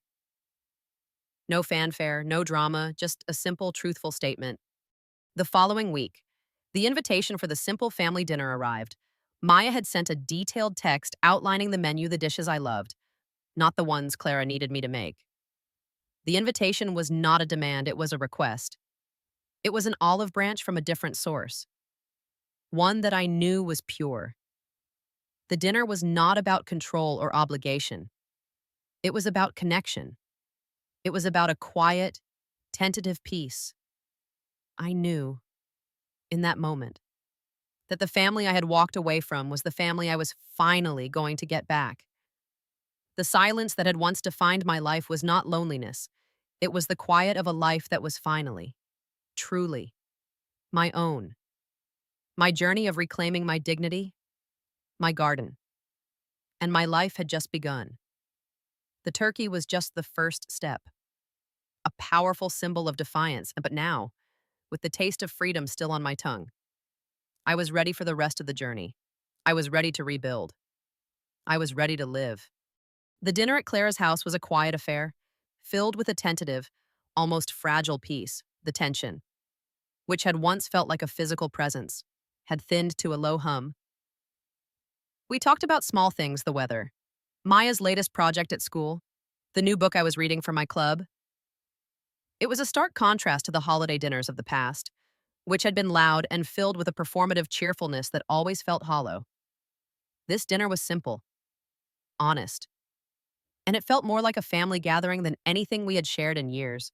No fanfare, no drama, just a simple, truthful statement. The following week, the invitation for the simple family dinner arrived. Maya had sent a detailed text outlining the menu, the dishes I loved, not the ones Clara needed me to make. The invitation was not a demand, it was a request. It was an olive branch from a different source, one that I knew was pure. The dinner was not about control or obligation. It was about connection. It was about a quiet, tentative peace. I knew, in that moment, that the family I had walked away from was the family I was finally going to get back. The silence that had once defined my life was not loneliness. It was the quiet of a life that was finally, truly, my own. My journey of reclaiming my dignity, my garden, and my life had just begun. The turkey was just the first step, a powerful symbol of defiance, but now, with the taste of freedom still on my tongue, I was ready for the rest of the journey. I was ready to rebuild. I was ready to live. The dinner at Clara's house was a quiet affair, filled with a tentative, almost fragile peace, the tension, which had once felt like a physical presence, had thinned to a low hum. We talked about small things, the weather, Maya's latest project at school, the new book I was reading for my club. It was a stark contrast to the holiday dinners of the past, which had been loud and filled with a performative cheerfulness that always felt hollow. This dinner was simple, honest, and it felt more like a family gathering than anything we had shared in years.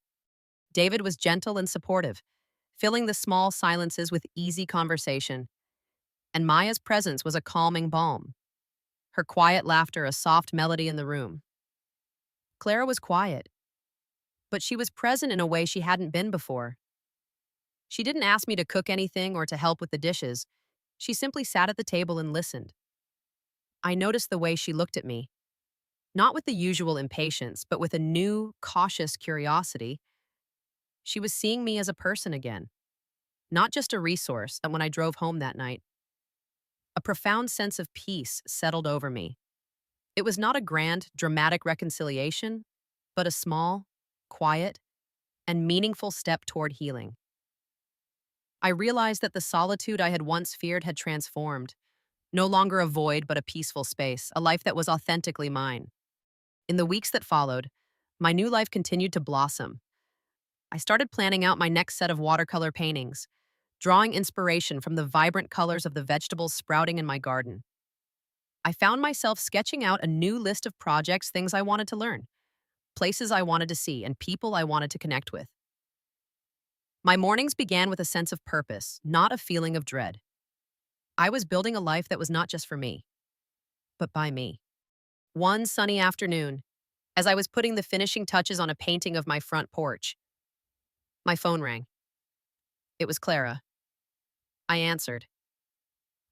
David was gentle and supportive, filling the small silences with easy conversation, and Maya's presence was a calming balm, her quiet laughter a soft melody in the room. Clara was quiet, but she was present in a way she hadn't been before. She didn't ask me to cook anything or to help with the dishes. She simply sat at the table and listened. I noticed the way she looked at me, not with the usual impatience, but with a new, cautious curiosity. She was seeing me as a person again, not just a resource. And when I drove home that night, a profound sense of peace settled over me. It was not a grand, dramatic reconciliation, but a small, quiet, and meaningful step toward healing. I realized that the solitude I had once feared had transformed, no longer a void but a peaceful space, a life that was authentically mine. In the weeks that followed, my new life continued to blossom. I started planning out my next set of watercolor paintings, drawing inspiration from the vibrant colors of the vegetables sprouting in my garden. I found myself sketching out a new list of projects, things I wanted to learn, places I wanted to see, and people I wanted to connect with. My mornings began with a sense of purpose, not a feeling of dread. I was building a life that was not just for me, but by me. One sunny afternoon, as I was putting the finishing touches on a painting of my front porch, my phone rang. It was Clara. I answered,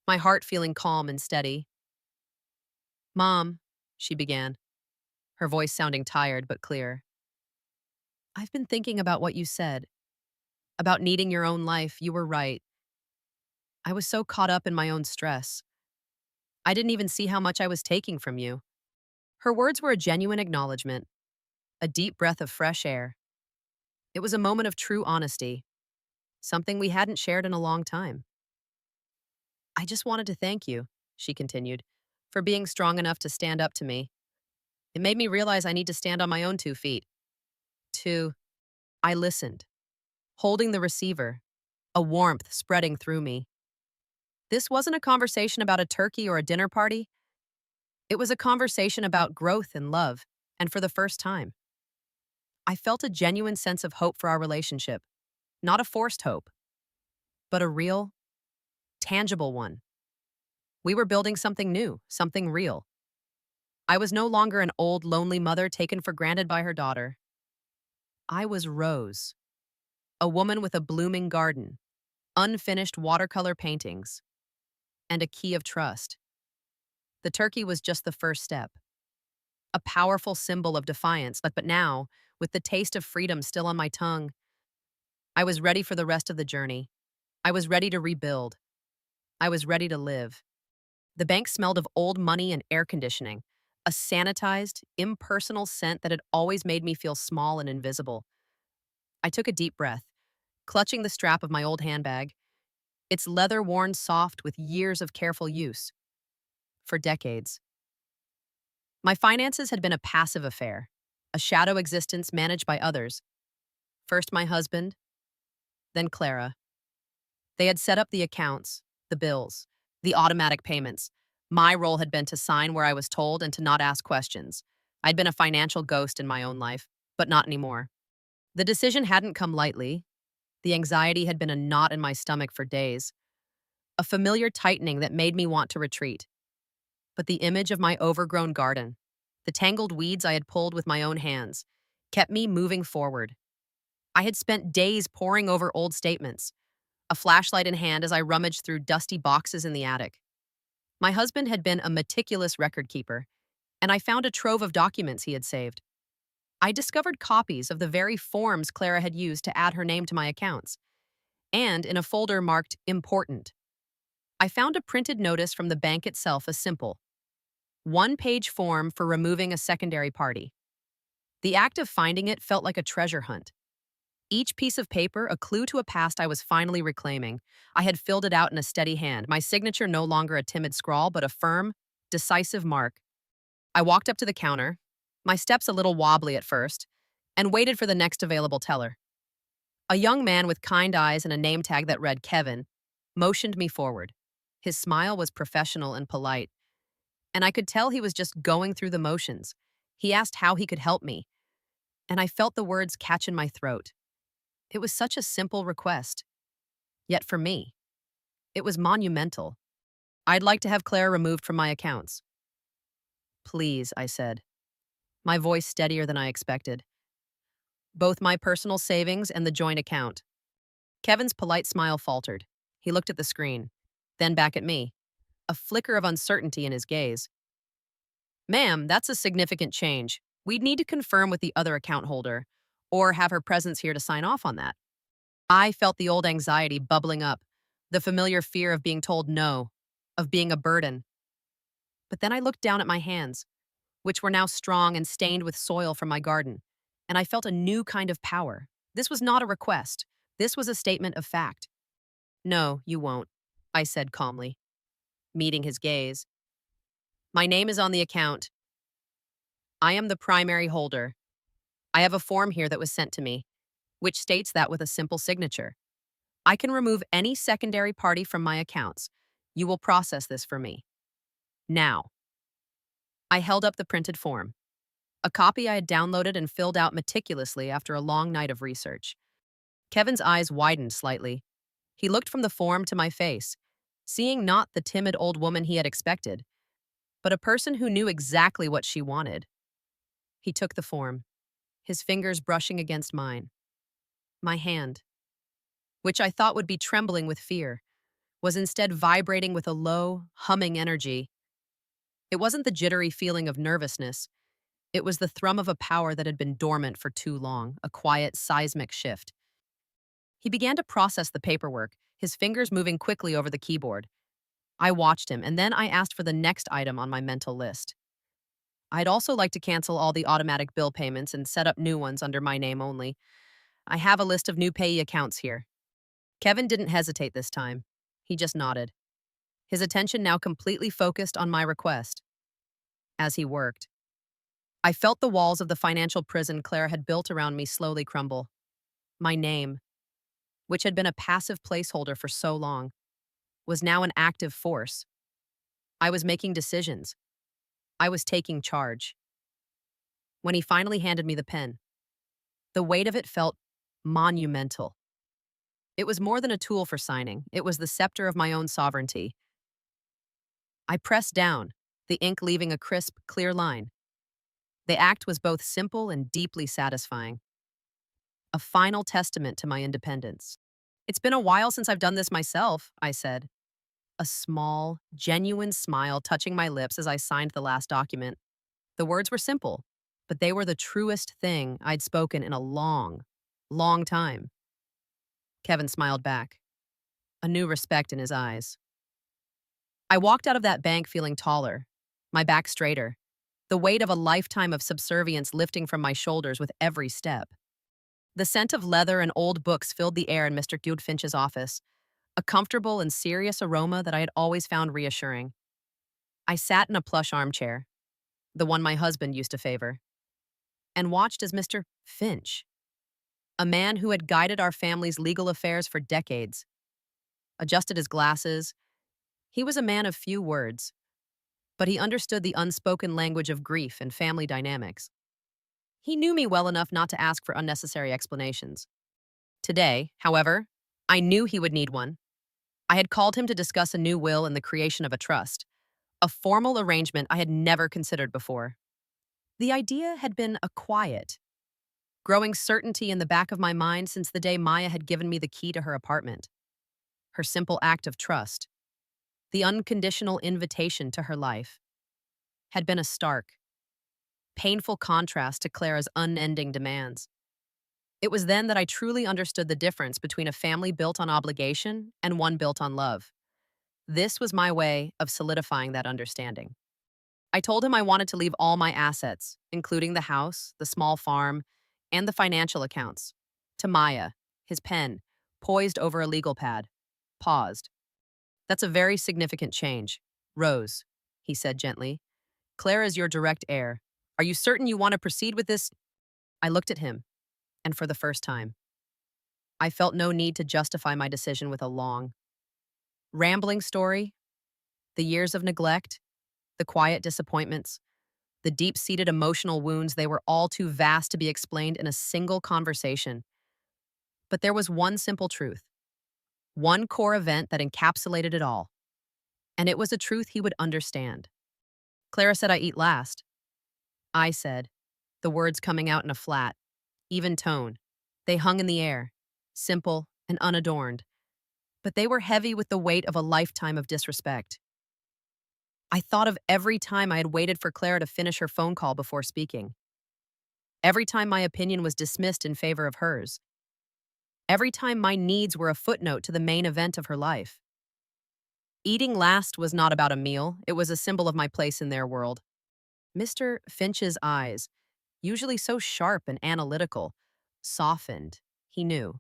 my heart feeling calm and steady. Mom, she began, her voice sounding tired but clear. I've been thinking about what you said, about needing your own life. You were right. I was so caught up in my own stress. I didn't even see how much I was taking from you. Her words were a genuine acknowledgement, a deep breath of fresh air. It was a moment of true honesty, something we hadn't shared in a long time. I just wanted to thank you, she continued, for being strong enough to stand up to me. It made me realize I need to stand on my own 2 feet. I listened, holding the receiver, a warmth spreading through me. This wasn't a conversation about a turkey or a dinner party. It was a conversation about growth and love, And for the first time, I felt a genuine sense of hope for our relationship. Not a forced hope, but a real, tangible one. We were building something new, something real. I was no longer an old, lonely mother taken for granted by her daughter. I was Rose, a woman with a blooming garden, unfinished watercolor paintings, and a key of trust. The turkey was just the first step, a powerful symbol of defiance, but now, with the taste of freedom still on my tongue, I was ready for the rest of the journey. I was ready to rebuild. I was ready to live. The bank smelled of old money and air conditioning, a sanitized, impersonal scent that had always made me feel small and invisible. I took a deep breath, clutching the strap of my old handbag, its leather worn soft with years of careful use. For decades, my finances had been a passive affair, a shadow existence managed by others. First my husband, then Clara. They had set up the accounts, the bills, the automatic payments. My role had been to sign where I was told and to not ask questions. I'd been a financial ghost in my own life, but not anymore. The decision hadn't come lightly. The anxiety had been a knot in my stomach for days, a familiar tightening that made me want to retreat. But the image of my overgrown garden, the tangled weeds I had pulled with my own hands, kept me moving forward. I had spent days poring over old statements, a flashlight in hand as I rummaged through dusty boxes in the attic. My husband had been a meticulous record keeper, and I found a trove of documents he had saved. I discovered copies of the very forms Clara had used to add her name to my accounts, and in a folder marked Important, I found a printed notice from the bank itself, a simple, one-page form for removing a secondary party. The act of finding it felt like a treasure hunt. Each piece of paper, a clue to a past I was finally reclaiming. I had filled it out in a steady hand, my signature no longer a timid scrawl, but a firm, decisive mark. I walked up to the counter, my steps a little wobbly at first, and waited for the next available teller. A young man with kind eyes and a name tag that read Kevin motioned me forward. His smile was professional and polite, and I could tell he was just going through the motions. He asked how he could help me, and I felt the words catch in my throat. It was such a simple request. Yet for me, it was monumental. I'd like to have Claire removed from my accounts. Please, I said, my voice steadier than I expected. Both my personal savings and the joint account. Kevin's polite smile faltered. He looked at the screen, then back at me, a flicker of uncertainty in his gaze. Ma'am, that's a significant change. We'd need to confirm with the other account holder, or have her presence here to sign off on that. I felt the old anxiety bubbling up, the familiar fear of being told no, of being a burden. But then I looked down at my hands, which were now strong and stained with soil from my garden, and I felt a new kind of power. This was not a request. This was a statement of fact. No, you won't, I said calmly, meeting his gaze. My name is on the account. I am the primary holder. I have a form here that was sent to me, which states that with a simple signature. I can remove any secondary party from my accounts. You will process this for me. Now. I held up the printed form, a copy I had downloaded and filled out meticulously after a long night of research. Kevin's eyes widened slightly. He looked from the form to my face, seeing not the timid old woman he had expected, but a person who knew exactly what she wanted. He took the form, his fingers brushing against mine. My hand, which I thought would be trembling with fear, was instead vibrating with a low, humming energy. It wasn't the jittery feeling of nervousness. It was the thrum of a power that had been dormant for too long, a quiet, seismic shift. He began to process the paperwork, his fingers moving quickly over the keyboard. I watched him, and then I asked for the next item on my mental list. I'd also like to cancel all the automatic bill payments and set up new ones under my name only. I have a list of new payee accounts here. Kevin didn't hesitate this time. He just nodded, his attention now completely focused on my request. As he worked, I felt the walls of the financial prison Claire had built around me slowly crumble. My name, which had been a passive placeholder for so long, was now an active force. I was making decisions. I was taking charge. when he finally handed me the pen. The weight of it felt monumental. It was more than a tool for signing, it was the scepter of my own sovereignty. I pressed down, the ink leaving a crisp, clear line. The act was both simple and deeply satisfying, a final testament to my independence. It's been a while since I've done this myself, I said, a small, genuine smile touching my lips as I signed the last document. The words were simple, but they were the truest thing I'd spoken in a long, long time. Kevin smiled back, a new respect in his eyes. I walked out of that bank feeling taller, my back straighter, the weight of a lifetime of subservience lifting from my shoulders with every step. The scent of leather and old books filled the air in Mr. Goodfinch's office, a comfortable and serious aroma that I had always found reassuring. I sat in a plush armchair, the one my husband used to favor, and watched as Mr. Finch, a man who had guided our family's legal affairs for decades, adjusted his glasses. He was a man of few words, but he understood the unspoken language of grief and family dynamics. He knew me well enough not to ask for unnecessary explanations. Today, however, I knew he would need one. I had called him to discuss a new will and the creation of a trust, a formal arrangement I had never considered before. The idea had been a quiet, growing certainty in the back of my mind since the day Maya had given me the key to her apartment. Her simple act of trust, the unconditional invitation to her life, had been a stark, painful contrast to Clara's unending demands. It was then that I truly understood the difference between a family built on obligation and one built on love. This was my way of solidifying that understanding. I told him I wanted to leave all my assets, including the house, the small farm, and the financial accounts, to Maya, his pen, poised over a legal pad, paused. That's a very significant change. Rose, he said gently. Clara is your direct heir. Are you certain you want to proceed with this? I looked at him, and for the first time, I felt no need to justify my decision with a long, rambling story, the years of neglect, the quiet disappointments, the deep-seated emotional wounds. They were all too vast to be explained in a single conversation. But there was one simple truth, one core event that encapsulated it all, and it was a truth he would understand. Clara said I eat last. I said, the words coming out in a flat, even tone. They hung in the air, simple and unadorned, but they were heavy with the weight of a lifetime of disrespect. I thought of every time I had waited for Clara to finish her phone call before speaking. Every time my opinion was dismissed in favor of hers. Every time my needs were a footnote to the main event of her life. Eating last was not about a meal, it was a symbol of my place in their world. Mr. Finch's eyes, usually so sharp and analytical, softened. He knew.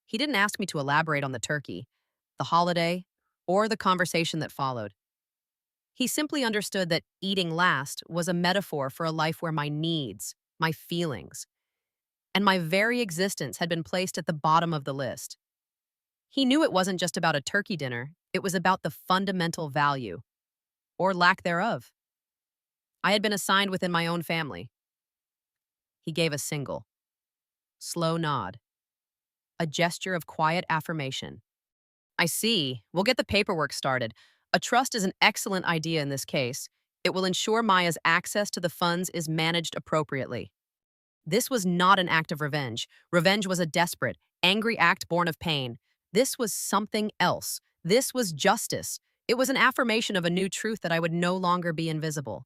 He didn't ask me to elaborate on the turkey, the holiday, or the conversation that followed. He simply understood that eating last was a metaphor for a life where my needs, my feelings, and my very existence had been placed at the bottom of the list. He knew it wasn't just about a turkey dinner, it was about the fundamental value, or lack thereof, I had been assigned within my own family. He gave a single, slow nod, a gesture of quiet affirmation. I see. We'll get the paperwork started. A trust is an excellent idea in this case. It will ensure Maya's access to the funds is managed appropriately. This was not an act of revenge. Revenge was a desperate, angry act born of pain. This was something else. This was justice. It was an affirmation of a new truth that I would no longer be invisible.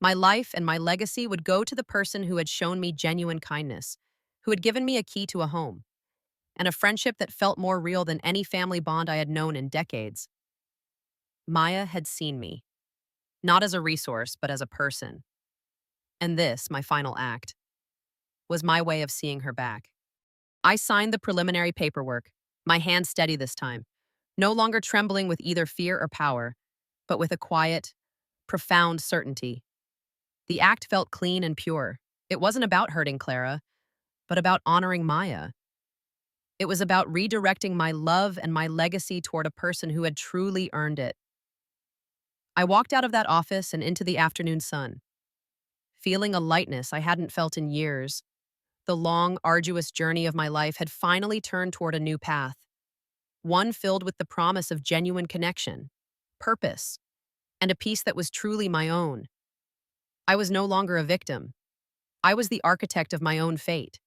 My life and my legacy would go to the person who had shown me genuine kindness, who had given me a key to a home, and a friendship that felt more real than any family bond I had known in decades. Maya had seen me, not as a resource, but as a person. And this, my final act, was my way of seeing her back. I signed the preliminary paperwork, my hand steady this time, no longer trembling with either fear or power, but with a quiet, profound certainty. The act felt clean and pure. It wasn't about hurting Clara, but about honoring Maya. It was about redirecting my love and my legacy toward a person who had truly earned it. I walked out of that office and into the afternoon sun, feeling a lightness I hadn't felt in years. The long, arduous journey of my life had finally turned toward a new path, one filled with the promise of genuine connection, purpose, and a peace that was truly my own. I was no longer a victim. I was the architect of my own fate.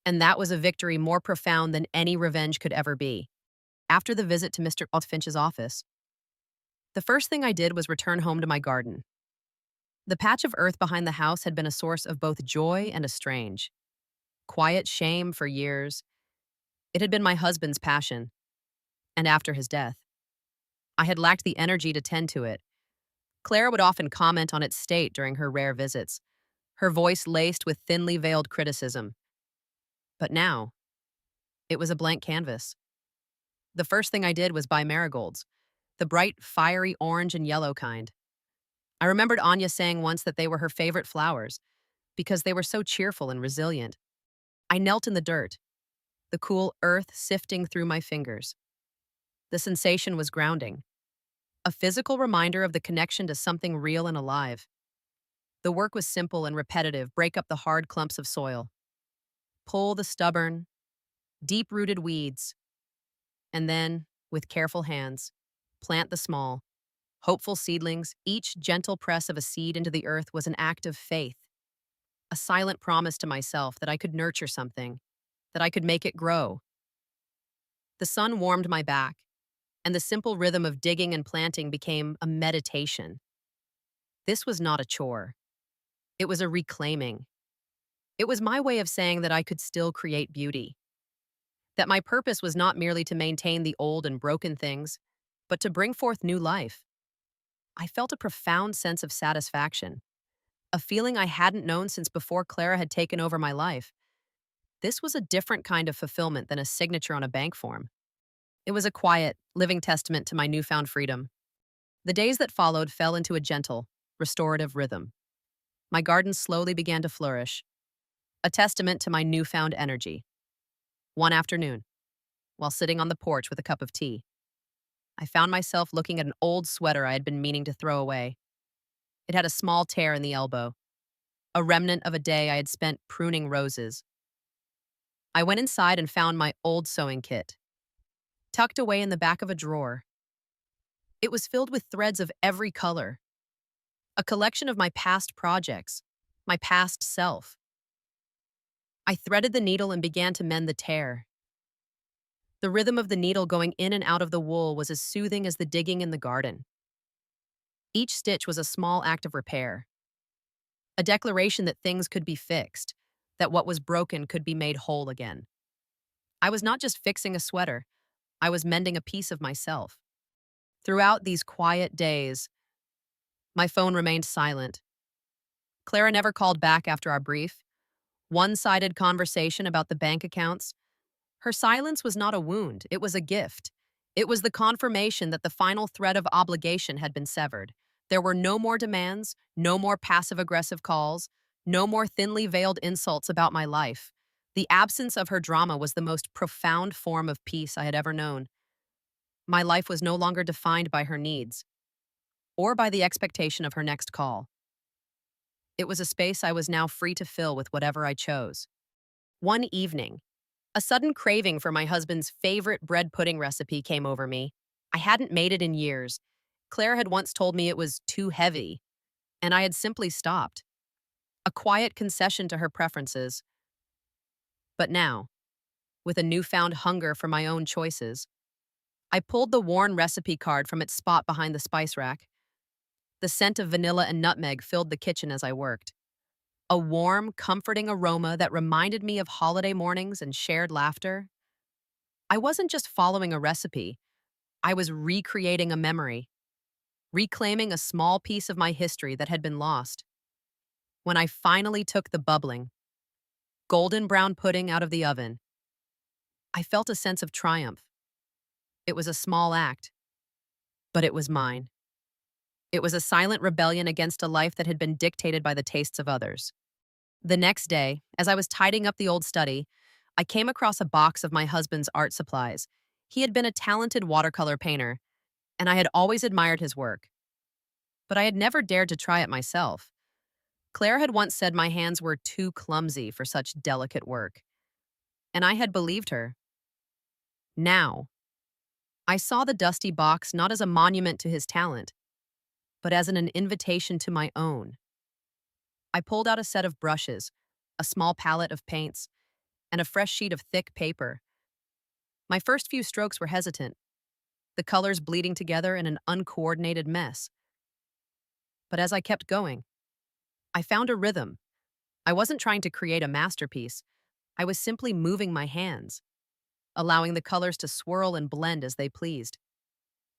And that was a victory more profound than any revenge could ever be. After the visit to Mr. Finch's office, the first thing I did was return home to my garden. The patch of earth behind the house had been a source of both joy and a strange, quiet shame for years. It had been my husband's passion, and after his death, I had lacked the energy to tend to it. Clara would often comment on its state during her rare visits, her voice laced with thinly veiled criticism. But now, it was a blank canvas. The first thing I did was buy marigolds, the bright, fiery orange and yellow kind. I remembered Anya saying once that they were her favorite flowers because they were so cheerful and resilient. I knelt in the dirt, the cool earth sifting through my fingers. The sensation was grounding, a physical reminder of the connection to something real and alive. The work was simple and repetitive: break up the hard clumps of soil, pull the stubborn, deep-rooted weeds, and then, with careful hands, plant the small, hopeful seedlings. Each gentle press of a seed into the earth was an act of faith, a silent promise to myself that I could nurture something, that I could make it grow. The sun warmed my back, and the simple rhythm of digging and planting became a meditation. This was not a chore. It was a reclaiming. It was my way of saying that I could still create beauty, that my purpose was not merely to maintain the old and broken things, but to bring forth new life. I felt a profound sense of satisfaction, a feeling I hadn't known since before Clara had taken over my life. This was a different kind of fulfillment than a signature on a bank form. It was a quiet, living testament to my newfound freedom. The days that followed fell into a gentle, restorative rhythm. My garden slowly began to flourish, a testament to my newfound energy. One afternoon, while sitting on the porch with a cup of tea, I found myself looking at an old sweater I had been meaning to throw away. It had a small tear in the elbow, a remnant of a day I had spent pruning roses. I went inside and found my old sewing kit, tucked away in the back of a drawer. It was filled with threads of every color, a collection of my past projects, my past self. I threaded the needle and began to mend the tear. The rhythm of the needle going in and out of the wool was as soothing as the digging in the garden. Each stitch was a small act of repair, a declaration that things could be fixed, that what was broken could be made whole again. I was not just fixing a sweater, I was mending a piece of myself. Throughout these quiet days, my phone remained silent. Clara never called back after our brief, one-sided conversation about the bank accounts. Her silence was not a wound, it was a gift. It was the confirmation that the final thread of obligation had been severed. There were no more demands, no more passive-aggressive calls, no more thinly veiled insults about my life. The absence of her drama was the most profound form of peace I had ever known. My life was no longer defined by her needs, or by the expectation of her next call. It was a space I was now free to fill with whatever I chose. One evening, a sudden craving for my husband's favorite bread pudding recipe came over me. I hadn't made it in years. Claire had once told me it was too heavy, and I had simply stopped. A quiet concession to her preferences. But now, with a newfound hunger for my own choices, I pulled the worn recipe card from its spot behind the spice rack. The scent of vanilla and nutmeg filled the kitchen as I worked. A warm, comforting aroma that reminded me of holiday mornings and shared laughter. I wasn't just following a recipe, I was recreating a memory, reclaiming a small piece of my history that had been lost. When I finally took the bubbling, golden brown pudding out of the oven, I felt a sense of triumph. It was a small act, but it was mine. It was a silent rebellion against a life that had been dictated by the tastes of others. The next day, as I was tidying up the old study, I came across a box of my husband's art supplies. He had been a talented watercolor painter, and I had always admired his work. But I had never dared to try it myself. Claire had once said my hands were too clumsy for such delicate work, and I had believed her. Now, I saw the dusty box not as a monument to his talent, but as an invitation to my own. I pulled out a set of brushes, a small palette of paints, and a fresh sheet of thick paper. My first few strokes were hesitant, the colors bleeding together in an uncoordinated mess. But as I kept going, I found a rhythm. I wasn't trying to create a masterpiece. I was simply moving my hands, allowing the colors to swirl and blend as they pleased.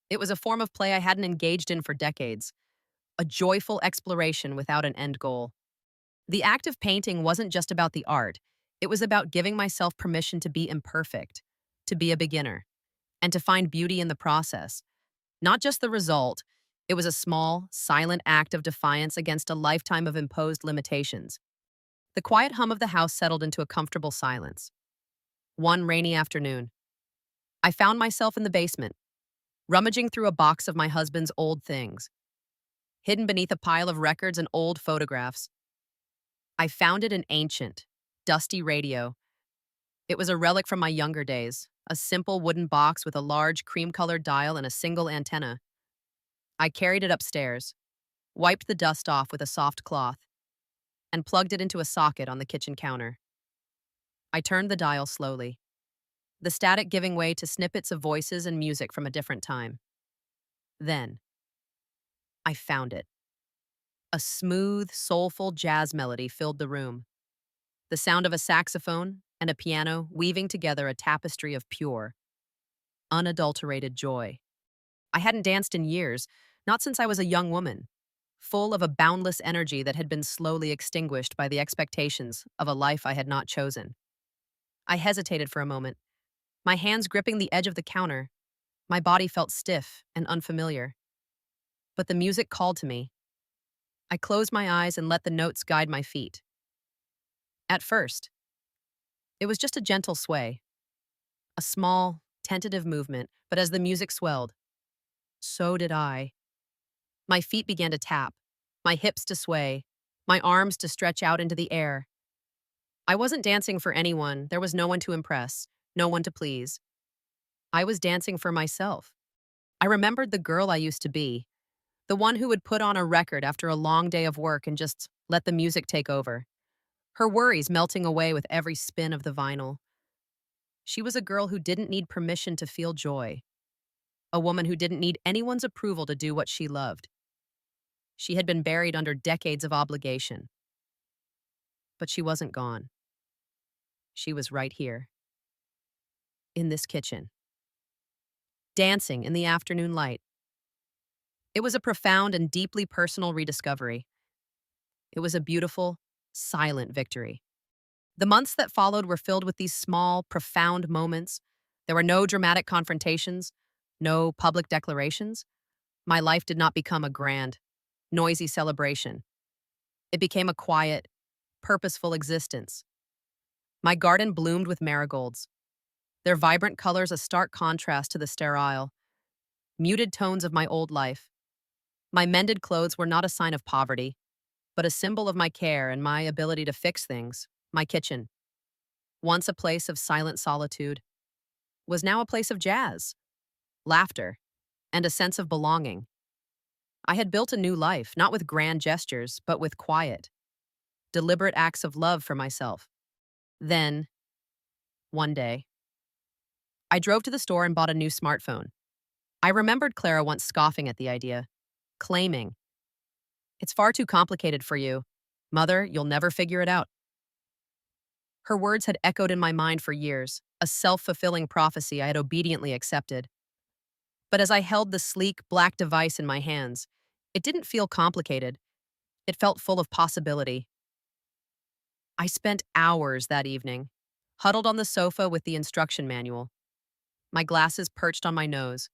It was a form of play I hadn't engaged in for decades, a joyful exploration without an end goal. The act of painting wasn't just about the art, it was about giving myself permission to be imperfect, to be a beginner, and to find beauty in the process. Not just the result, it was a small, silent act of defiance against a lifetime of imposed limitations. The quiet hum of the house settled into a comfortable silence. One rainy afternoon, I found myself in the basement, rummaging through a box of my husband's old things. Hidden beneath a pile of records and old photographs, I found an ancient, dusty radio. It was a relic from my younger days, a simple wooden box with a large cream-colored dial and a single antenna. I carried it upstairs, wiped the dust off with a soft cloth, and plugged it into a socket on the kitchen counter. I turned the dial slowly, the static giving way to snippets of voices and music from a different time. Then, I found it. A smooth, soulful jazz melody filled the room. The sound of a saxophone and a piano weaving together a tapestry of pure, unadulterated joy. I hadn't danced in years, not since I was a young woman, full of a boundless energy that had been slowly extinguished by the expectations of a life I had not chosen. I hesitated for a moment, my hands gripping the edge of the counter. My body felt stiff and unfamiliar. But the music called to me. I closed my eyes and let the notes guide my feet. At first, it was just a gentle sway, a small, tentative movement, but as the music swelled, so did I. My feet began to tap, my hips to sway, my arms to stretch out into the air. I wasn't dancing for anyone, there was no one to impress, no one to please. I was dancing for myself. I remembered the girl I used to be, the one who would put on a record after a long day of work and just let the music take over, her worries melting away with every spin of the vinyl. She was a girl who didn't need permission to feel joy, a woman who didn't need anyone's approval to do what she loved. She had been buried under decades of obligation. But she wasn't gone. She was right here, in this kitchen, dancing in the afternoon light. It was a profound and deeply personal rediscovery. It was a beautiful, silent victory. The months that followed were filled with these small, profound moments. There were no dramatic confrontations, no public declarations. My life did not become a grand, noisy celebration. It became a quiet, purposeful existence. My garden bloomed with marigolds, their vibrant colors a stark contrast to the sterile, muted tones of my old life. My mended clothes were not a sign of poverty, but a symbol of my care and my ability to fix things. My kitchen, once a place of silent solitude, was now a place of jazz, laughter, and a sense of belonging. I had built a new life, not with grand gestures, but with quiet, deliberate acts of love for myself. Then, one day, I drove to the store and bought a new smartphone. I remembered Clara once scoffing at the idea, claiming, "It's far too complicated for you. Mother, you'll never figure it out." Her words had echoed in my mind for years, a self-fulfilling prophecy I had obediently accepted. But as I held the sleek, black device in my hands, it didn't feel complicated. It felt full of possibility. I spent hours that evening, huddled on the sofa with the instruction manual, my glasses perched on my nose.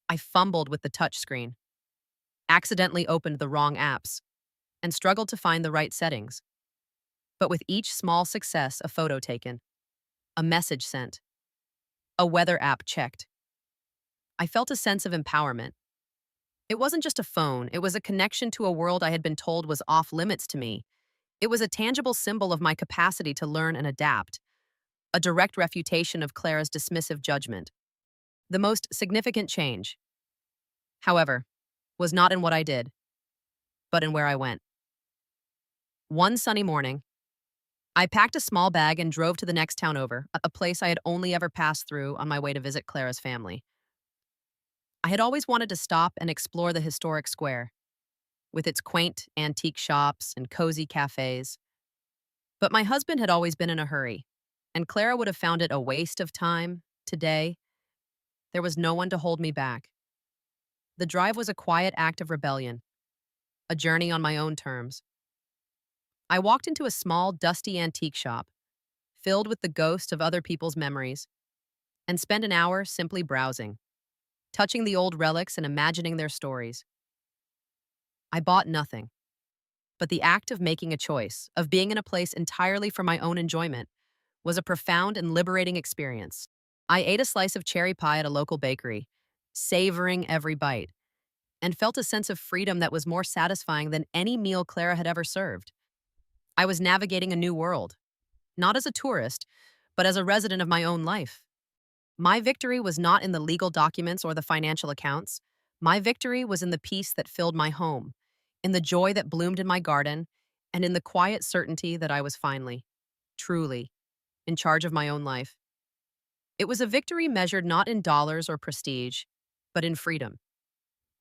I fumbled with the touchscreen, accidentally opened the wrong apps, and struggled to find the right settings. But with each small success, a photo taken, a message sent, a weather app checked, I felt a sense of empowerment. It wasn't just a phone, it was a connection to a world I had been told was off limits to me. It was a tangible symbol of my capacity to learn and adapt, a direct refutation of Clara's dismissive judgment. The most significant change, however, was not in what I did, but in where I went. One sunny morning, I packed a small bag and drove to the next town over, a place I had only ever passed through on my way to visit Clara's family. I had always wanted to stop and explore the historic square, with its quaint antique shops and cozy cafes. But my husband had always been in a hurry, and Clara would have found it a waste of time. Today, there was no one to hold me back. The drive was a quiet act of rebellion, a journey on my own terms. I walked into a small, dusty antique shop, filled with the ghosts of other people's memories, and spent an hour simply browsing, touching the old relics and imagining their stories. I bought nothing, but the act of making a choice, of being in a place entirely for my own enjoyment, was a profound and liberating experience. I ate a slice of cherry pie at a local bakery, savoring every bite, and felt a sense of freedom that was more satisfying than any meal Clara had ever served. I was navigating a new world, not as a tourist, but as a resident of my own life. My victory was not in the legal documents or the financial accounts. My victory was in the peace that filled my home, in the joy that bloomed in my garden, and in the quiet certainty that I was finally, truly, in charge of my own life. It was a victory measured not in dollars or prestige, but in freedom.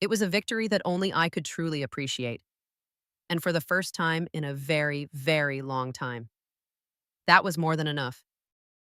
It was a victory that only I could truly appreciate, and for the first time in a very, very long time. That was more than enough.